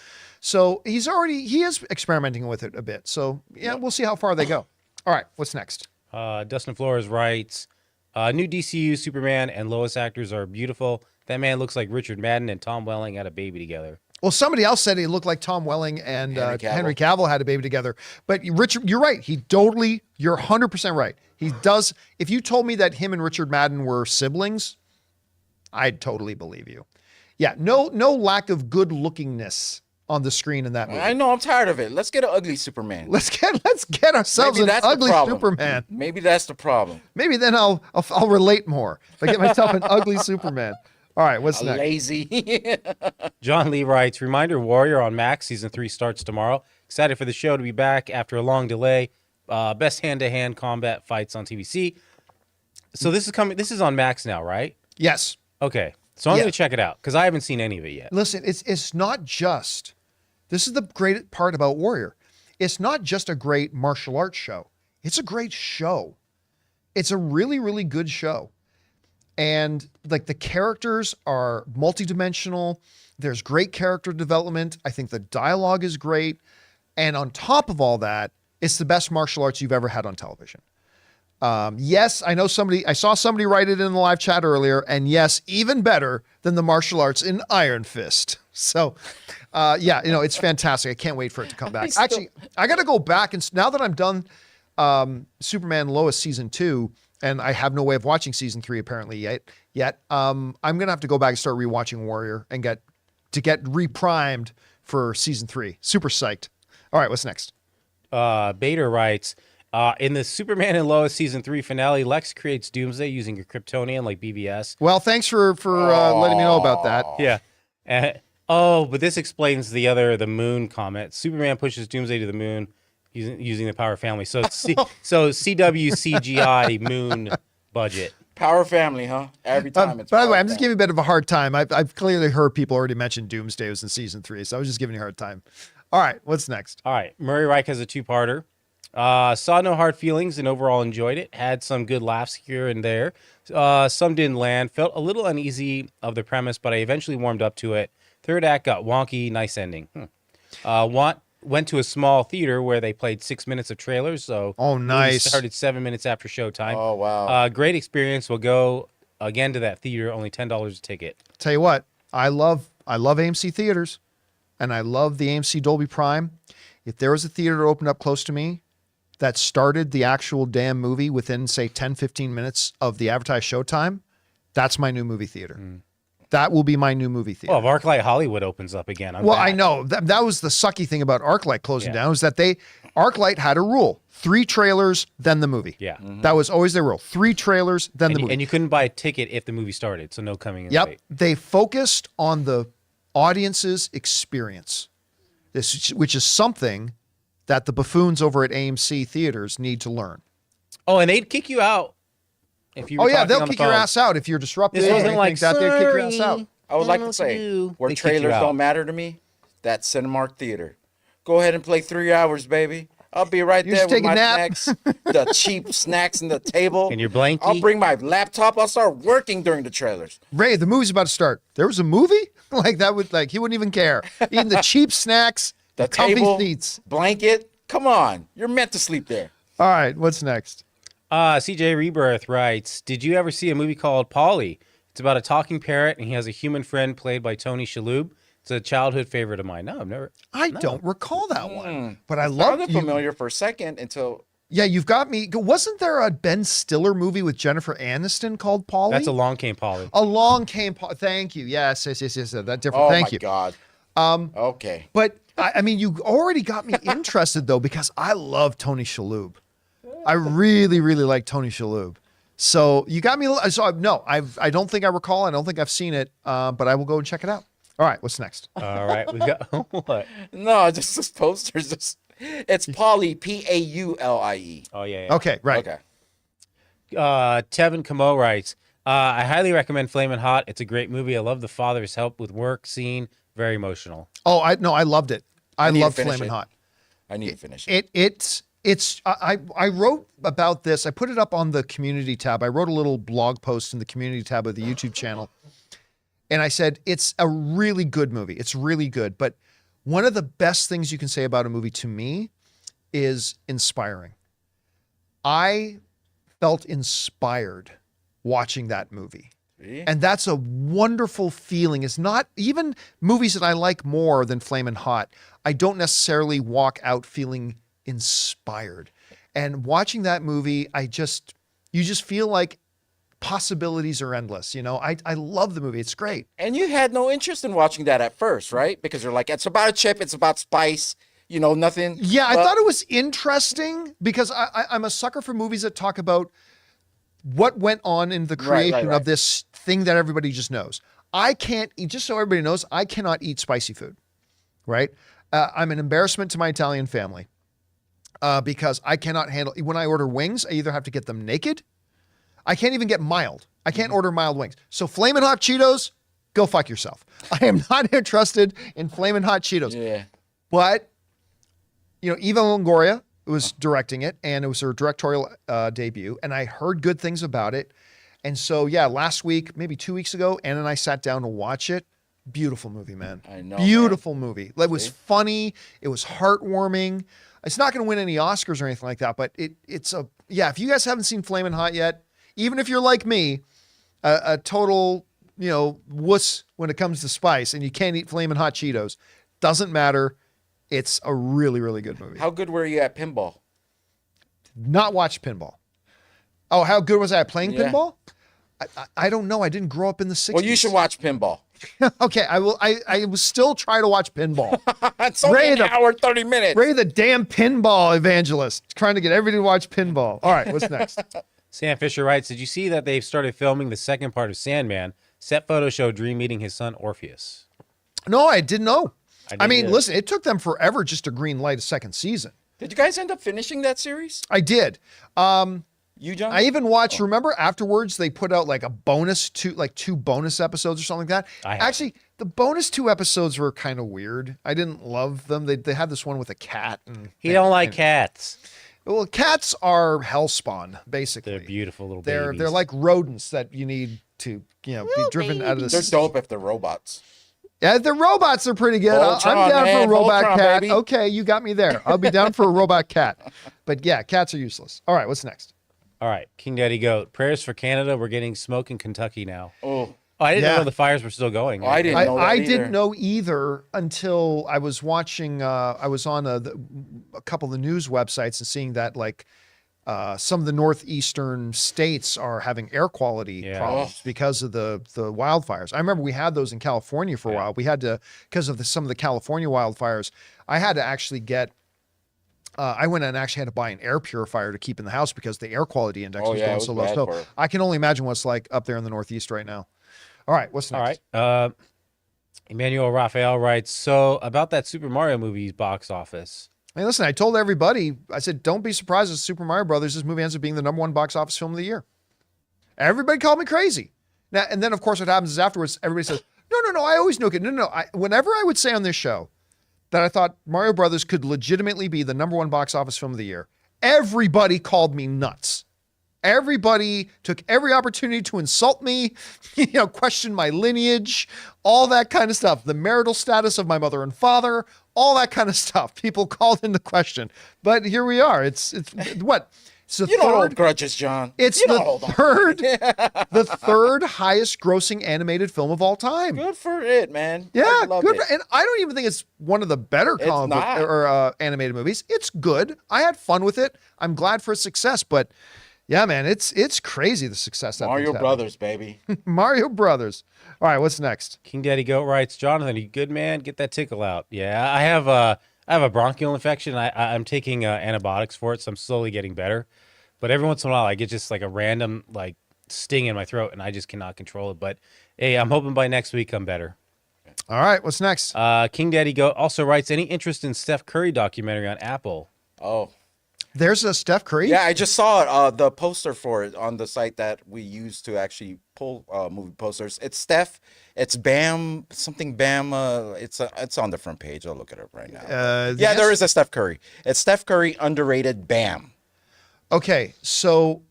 So he is experimenting with it a bit. So, yeah, we'll see how far they go. All right, what's next? Dustin Flores writes, new DCU Superman and Lois actors are beautiful. That man looks like Richard Madden and Tom Welling had a baby together. Well, somebody else said he looked like Tom Welling and Henry Cavill had a baby together. But Richard, you're right. You're 100% right. He does. If you told me that him and Richard Madden were siblings, I'd totally believe you. Yeah, no lack of good lookingness on the screen in that movie. I know, I'm tired of it. Let's get an ugly Superman. Let's get ourselves an ugly Superman. Maybe that's the problem. Maybe then I'll relate more if I get myself an ugly Superman. All right, what's next? Lazy. John Lee writes, reminder, Warrior on Max season 3 starts tomorrow. Excited for the show to be back after a long delay. Best hand-to-hand combat fights on TVC. So this is coming. This is on Max now, right? Yes. Okay. So I'm going to check it out because I haven't seen any of it yet. Listen, it's not just. This is the great part about Warrior. It's not just a great martial arts show. It's a great show. It's a really, really good show. And like the characters are multidimensional. There's great character development. I think the dialogue is great. And on top of all that, it's the best martial arts you've ever had on television. Yes, I saw somebody write it in the live chat earlier. And yes, even better than the martial arts in Iron Fist. So, it's fantastic. I can't wait for it to come back. Actually, I got to go back. And now that I'm done Superman Lois season 2, and I have no way of watching season 3 apparently yet. I'm going to have to go back and start rewatching Warrior and get reprimed for season 3. Super psyched. All right, what's next? Bader writes, in the Superman and Lois season 3 finale, Lex creates Doomsday using a Kryptonian like BVS. Well, thanks for letting me know about that. Yeah. But this explains the moon comment. Superman pushes Doomsday to the moon using the Power Family. So CW CGI moon budget. Power Family, huh? Every time it's By the way, Power I'm just Family. giving you a bit of a hard time. I've clearly heard people already mention Doomsday was in season 3, so I was just giving you a hard time. All right, what's next? All right, Murray Reich has a 2-parter. Saw no hard feelings and overall enjoyed it. Had some good laughs here and there. Some didn't land. Felt a little uneasy of the premise, but I eventually warmed up to it. Third act got wonky. Nice ending. Went to a small theater where they played 6 minutes of trailers. So nice. Started 7 minutes after showtime. Oh, wow. Great experience. We'll go again to that theater. Only $10 a ticket. Tell you what, I love AMC theaters, and I love the AMC Dolby Prime. If there was a theater that opened up close to me that started the actual damn movie within, say, 10, 15 minutes of the advertised showtime, that's my new movie theater. That will be my new movie theater. Well, if ArcLight Hollywood opens up again, I know. That was the sucky thing about ArcLight closing down, is that ArcLight had a rule. 3 trailers, then the movie. Yeah. That was always their rule. 3 trailers, then the movie. And you couldn't buy a ticket if the movie started, so no coming in late. They focused on the audience's experience, which is something that the buffoons over at AMC theaters need to learn. Oh, and they'd kick you out. If you were they'll kick your ass out if you're disruptive. This wasn't like, that, they'd kick your ass out. I would like to say, where trailers don't matter to me, that's Cinemark Theater. Go ahead and play 3 hours, baby. I'll be right there with my snacks, the cheap snacks in the table. And your blankie. I'll bring my laptop. I'll start working during the trailers. Ray, the movie's about to start. There was a movie? He wouldn't even care. Eating the cheap snacks, the comfy table, seats. Blanket. Come on. You're meant to sleep there. All right, what's next? CJ Rebirth writes, did you ever see a movie called Polly? It's about a talking parrot, and he has a human friend played by Tony Shalhoub. It's a childhood favorite of mine. No, I've never. I don't recall that one, but I love it. Familiar for a second until Yeah, you've got me. Wasn't there a Ben Stiller movie with Jennifer Aniston called Polly? That's Along Came Polly. Along Came Polly. Thank you. Yes. That different. Oh Thank my you. God. Okay. But I mean, you already got me interested though, because I love Tony Shalhoub. I really, really like Tony Shalhoub. So you got me. So no, I don't think I recall. I don't think I've seen it, but I will go and check it out. All right, what's next? All right, we got what? No, just this poster's just. It's Pauli, Paulie. Oh yeah. Okay, right. Okay. Tevin Camo writes, I highly recommend Flamin' Hot. It's a great movie. I love the father's help with work scene. Very emotional. Oh, I loved it. I need to love finish Flamin' it. Hot. I need to finish it. I wrote about this. I put it up on the community tab. I wrote a little blog post in the community tab of the YouTube channel. And I said, it's a really good movie. It's really good. But one of the best things you can say about a movie to me is inspiring. I felt inspired watching that movie. And that's a wonderful feeling. It's not even movies that I like more than Flamin' Hot. I don't necessarily walk out feeling inspired. And watching that movie, you just feel like possibilities are endless. You know, I love the movie. It's great. And you had no interest in watching that at first, right? Because you're like, it's about a chip, it's about spice, you know, nothing. Yeah, I thought it was interesting because I'm a sucker for movies that talk about what went on in the creation of this thing that everybody just knows. I can't eat, just so everybody knows, I cannot eat spicy food, right? I'm an embarrassment to my Italian family because I cannot handle, when I order wings, I either have to get them naked. I can't even get mild. I can't order mild wings. So Flamin' Hot Cheetos, go fuck yourself. I am not interested in Flamin' Hot Cheetos. Yeah. But, you know, Eva Longoria was directing it, and it was her directorial debut, and I heard good things about it. And so, yeah, last week, maybe 2 weeks ago, Anna and I sat down to watch it. Beautiful movie, man. I know. Beautiful movie. It was funny. It was heartwarming. It's not going to win any Oscars or anything like that, but it's a, yeah, if you guys haven't seen Flamin' Hot yet, even if you're like me, a total, you know, wuss when it comes to spice, and you can't eat Flamin' Hot Cheetos, doesn't matter. It's a really, really good movie. How good were you at pinball? Not watched pinball. Oh, how good was I at playing pinball? I don't know. I didn't grow up in the 60s. Well, you should watch pinball. Okay, I will. I will still try to watch pinball. It's only an hour, 30 minutes. Ray, the damn pinball evangelist, trying to get everybody to watch pinball. All right, what's next? Sam Fisher writes, did you see that they've started filming the second part of Sandman? Set photo show Dream meeting his son Orpheus. No, I didn't know. I mean, either. listen, it took them forever just to green light a second season. Did you guys end up finishing that series? I did. You, John? I even watched, remember afterwards they put out like a bonus, two bonus episodes or something like that? Actually, the bonus 2 episodes were kind of weird. I didn't love them. They had this one with a cat. He don't like cats. Well, cats are hellspawn, basically. They're beautiful little They're babies. like rodents that you need to, you know, be driven out of the... They're dope if they're robots. Yeah, the robots are pretty good. Voltron, I'm down man. for a robot Voltron, cat. baby. Okay, you got me there. I'll be down for a robot cat. But yeah, cats are useless. All right, what's next? All right, King Daddy Goat. Prayers for Canada. We're getting smoke in Kentucky now. Oh, I didn't know the fires were still going. I didn't know that I either. didn't know either until I was watching, I was on a couple of the news websites and seeing that like some of the northeastern states are having air quality problems because of the wildfires. I remember we had those in California for a while. We had to, because of some of the California wildfires, I had to actually get, I went and actually had to buy an air purifier to keep in the house because the air quality index was going so low. So I can only imagine what it's like up there in the Northeast right now. All right, what's next? All right. Emmanuel Raphael writes, so about that Super Mario movie's box office. Hey, listen, I told everybody, I said, don't be surprised if Super Mario Brothers, this movie ends up being the #1 box office film of the year. Everybody called me crazy. Now, and then, of course, what happens is afterwards, everybody says, no, I always knew it. No. Whenever I would say on this show that I thought Mario Brothers could legitimately be the #1 box office film of the year, everybody called me nuts. Everybody took every opportunity to insult me, question my lineage, all that kind of stuff. The marital status of my mother and father, all that kind of stuff. People called into question. But here we are. It's what? It's the You don't hold third. grudges, John. It's You don't the hold on. the third highest grossing animated film of all time. Good for it, man. Yeah, I love good. it. And I don't even think it's one of the better comic book not. or animated movies. It's good. I had fun with it. I'm glad for its success, but yeah, man, it's crazy the success that Mario thing's having. Brothers, baby. Mario Brothers. All right, what's next? King Daddy Goat writes, Jonathan, you good man? Get that tickle out. Yeah, I have a bronchial infection. I'm taking antibiotics for it, so I'm slowly getting better. But every once in a while, I get just like a random like sting in my throat, and I just cannot control it. But hey, I'm hoping by next week I'm better. All right, what's next? King Daddy Goat also writes, any interest in Steph Curry documentary on Apple? Oh. There's a Steph Curry. Yeah, I just saw it, the poster for it on the site that we use to actually pull movie posters. It's Steph. It's Bam, something Bam. It's on the front page. I'll look it up right now. Yeah, there is a Steph Curry. It's Steph Curry underrated Bam. Okay, so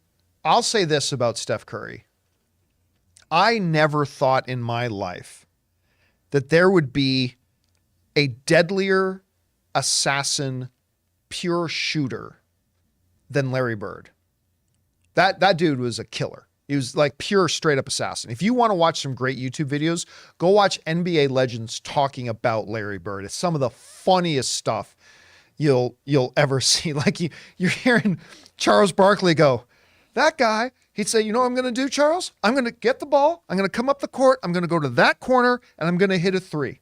I'll say this about Steph Curry. I never thought in my life that there would be a deadlier assassin, pure shooter than Larry Bird. That dude was a killer. He was like pure straight up assassin. If you want to watch some great YouTube videos, go watch NBA legends talking about Larry Bird. It's some of the funniest stuff you'll ever see. Like you're hearing Charles Barkley go, that guy, he'd say, you know what I'm going to do, Charles? I'm going to get the ball. I'm going to come up the court. I'm going to go to that corner and I'm going to hit a three.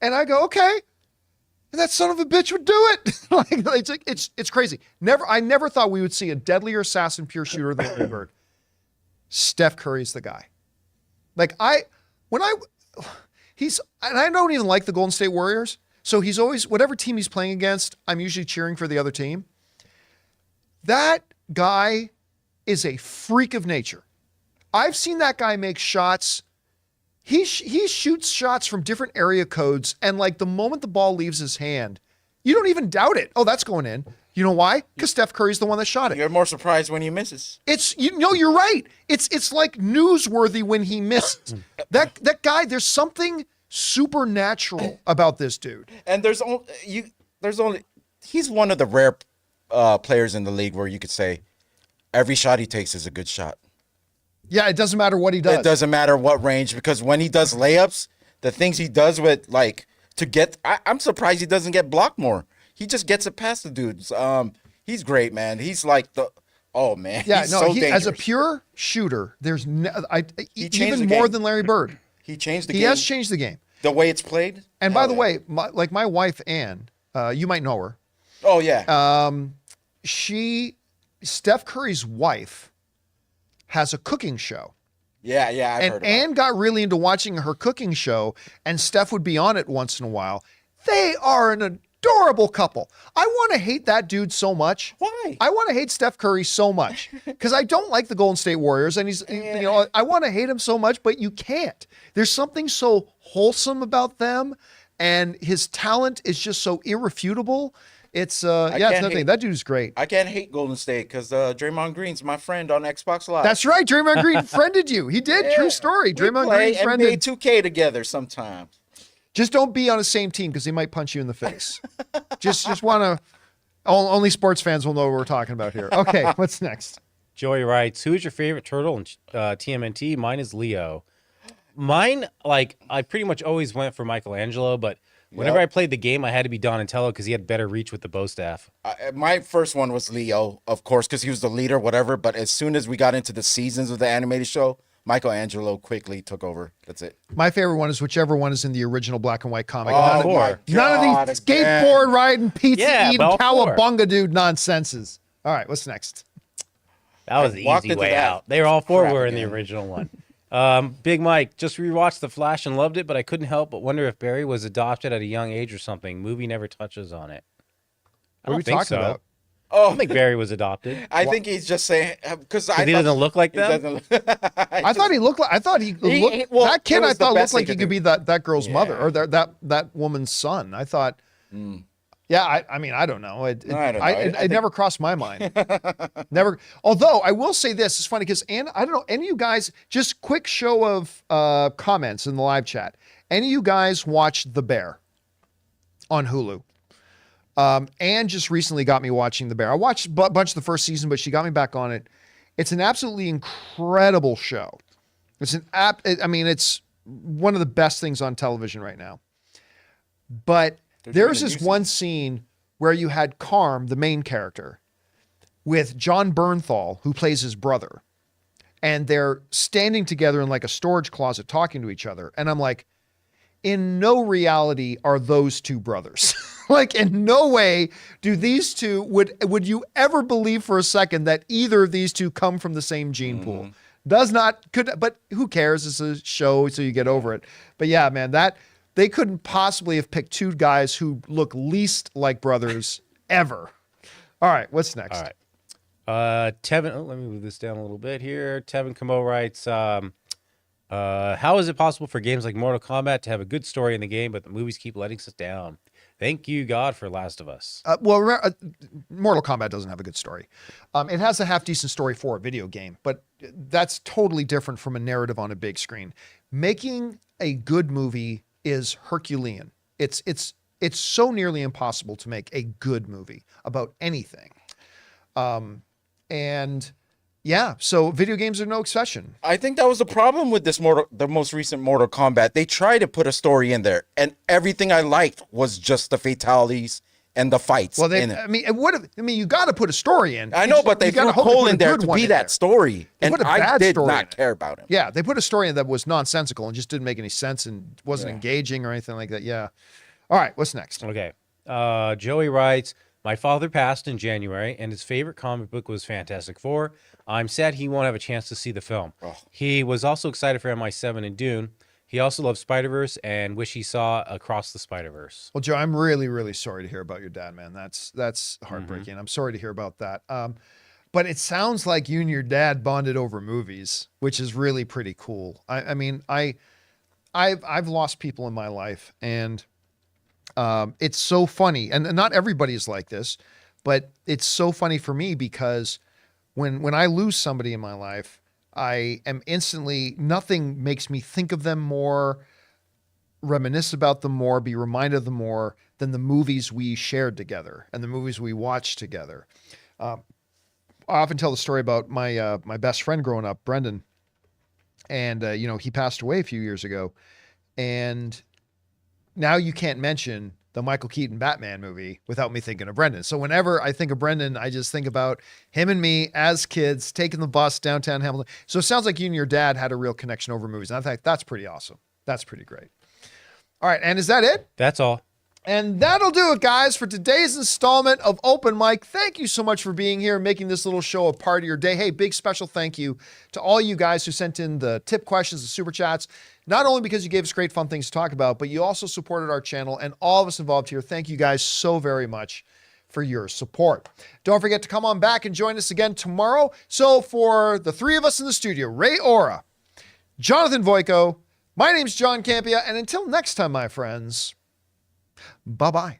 And I go, okay. And that son of a bitch would do it. It's crazy. I never thought we would see a deadlier assassin, pure shooter than Larry Bird. Steph Curry's the guy. And I don't even like the Golden State Warriors. So he's always, whatever team he's playing against, I'm usually cheering for the other team. That guy is a freak of nature. I've seen that guy make shots. He shoots shots from different area codes, and like the moment the ball leaves his hand, you don't even doubt it. Oh, that's going in. You know why? Because Steph Curry's the one that shot it. You're more surprised when he misses. You're right. It's like newsworthy when he missed. That guy, there's something supernatural about this dude. And he's one of the rare players in the league where you could say every shot he takes is a good shot. Yeah, it doesn't matter what he does. It doesn't matter what range, because when he does layups, the things he does with I'm surprised he doesn't get blocked more. He just gets it past the dudes. He's great, man. He's like he's so dangerous. As a pure shooter, there's even the more game. than Larry Bird. He changed the game. He has changed the game. The way it's played. And by the way, my wife Ann, you might know her. Oh yeah. Steph Curry's wife has a cooking show. Yeah, I've heard about it. Ann got really into watching her cooking show, and Steph would be on it once in a while. They are an adorable couple. I want to hate that dude so much. Why? I want to hate Steph Curry so much because I don't like the Golden State Warriors, and I want to hate him so much, but you can't. There's something so wholesome about them, and his talent is just so irrefutable. It's another thing. That dude's great. I can't hate Golden State because Draymond Green's my friend on Xbox Live. That's right. Draymond Green friended you. He did. Yeah. True story. Draymond play Green friended. NBA 2K together sometimes. Just don't be on the same team because he might punch you in the face. just want to. Only sports fans will know what we're talking about here. Okay, what's next? Joey writes, who is your favorite turtle in TMNT? Mine is Leo. Mine, I pretty much always went for Michelangelo, but whenever I played the game, I had to be Donatello because he had better reach with the bow staff. My first one was Leo, of course, because he was the leader, whatever. But as soon as we got into the seasons of the animated show, Michelangelo quickly took over. That's it. My favorite one is whichever one is in the original black and white comic. Oh, None of these skateboard riding, pizza eating, all four. cowabunga dude nonsenses. All right, what's next? That was the Walked easy into way that out. They were all four crap were in the again. original one. Big Mike, just rewatched The Flash and loved it, but I couldn't help but wonder if Barry was adopted at a young age or something. Movie never touches on it. I What are don't we think talking so. about? I don't think Barry was adopted. I think he's just saying because He doesn't look like them? I thought he looked like. I thought he looked. well, that kid it was I the thought looked best like he he could could do. be that girl's mother or that woman's son. I thought. Yeah, I mean, I don't know. It I don't know. I think- never crossed my mind. Never. Although I will say this, it's funny because I don't know, any of you guys, just quick show of comments in the live chat. Any of you guys watched The Bear on Hulu? Anne just recently got me watching The Bear. I watched a bunch of the first season, but she got me back on it. It's an absolutely incredible show. It's one of the best things on television right now. But there's this one scene where you had Carm, the main character, with John Bernthal, who plays his brother. And they're standing together in like a storage closet talking to each other. And I'm like, in no reality are those two brothers. Like, in no way do these two, would you ever believe for a second that either of these two come from the same gene pool? But who cares? It's a show, so you get over it. But yeah, man, they couldn't possibly have picked two guys who look least like brothers ever. All right, what's next? All right. Tevin, let me move this down a little bit here. Tevin Camo writes, how is it possible for games like Mortal Kombat to have a good story in the game, but the movies keep letting us down? Thank you, God, for Last of Us. Mortal Kombat doesn't have a good story. It has a half-decent story for a video game, but that's totally different from a narrative on a big screen. Making a good movie is Herculean. It's so nearly impossible to make a good movie about anything. And yeah, so video games are no exception. I think that was the problem with the most recent Mortal Kombat. They tried to put a story in there, and everything I liked was just the fatalities and the fights. Well, in it. you got to put a story in. I know, but they threw Cole in there to be that story, and I did not care about him. Yeah, they put a story in that was nonsensical and just didn't make any sense and wasn't engaging or anything like that. Yeah. All right, what's next? Okay. Joey writes, my father passed in January, and his favorite comic book was Fantastic Four. I'm sad he won't have a chance to see the film. Oh. He was also excited for MI7 and Dune. He also loves Spider-Verse and wish he saw Across the Spider-Verse. Well, Joe, I'm really, really sorry to hear about your dad, man. That's heartbreaking. Mm-hmm. I'm sorry to hear about that. But it sounds like you and your dad bonded over movies, which is really pretty cool. I've lost people in my life, and it's so funny. And not everybody is like this, but it's so funny for me because when I lose somebody in my life, I am instantly, nothing makes me think of them more, reminisce about them more, be reminded of them more than the movies we shared together and the movies we watched together. I often tell the story about my best friend growing up, Brendan, and he passed away a few years ago, and now you can't mention the Michael Keaton Batman movie without me thinking of Brendan. So whenever I think of Brendan, I just think about him and me as kids taking the bus downtown Hamilton. So it sounds like you and your dad had a real connection over movies. And I think that's pretty awesome. That's pretty great. All right. And is that it? That's all. And that'll do it, guys, for today's installment of Open Mic. Thank you so much for being here and making this little show a part of your day. Hey, big special thank you to all you guys who sent in the tip questions, the super chats, not only because you gave us great fun things to talk about, but you also supported our channel and all of us involved here. Thank you guys so very much for your support. Don't forget to come on back and join us again tomorrow. So for the three of us in the studio, Ray Ora, Jonathan Voico, my name's John Campea, and until next time, my friends, bye-bye.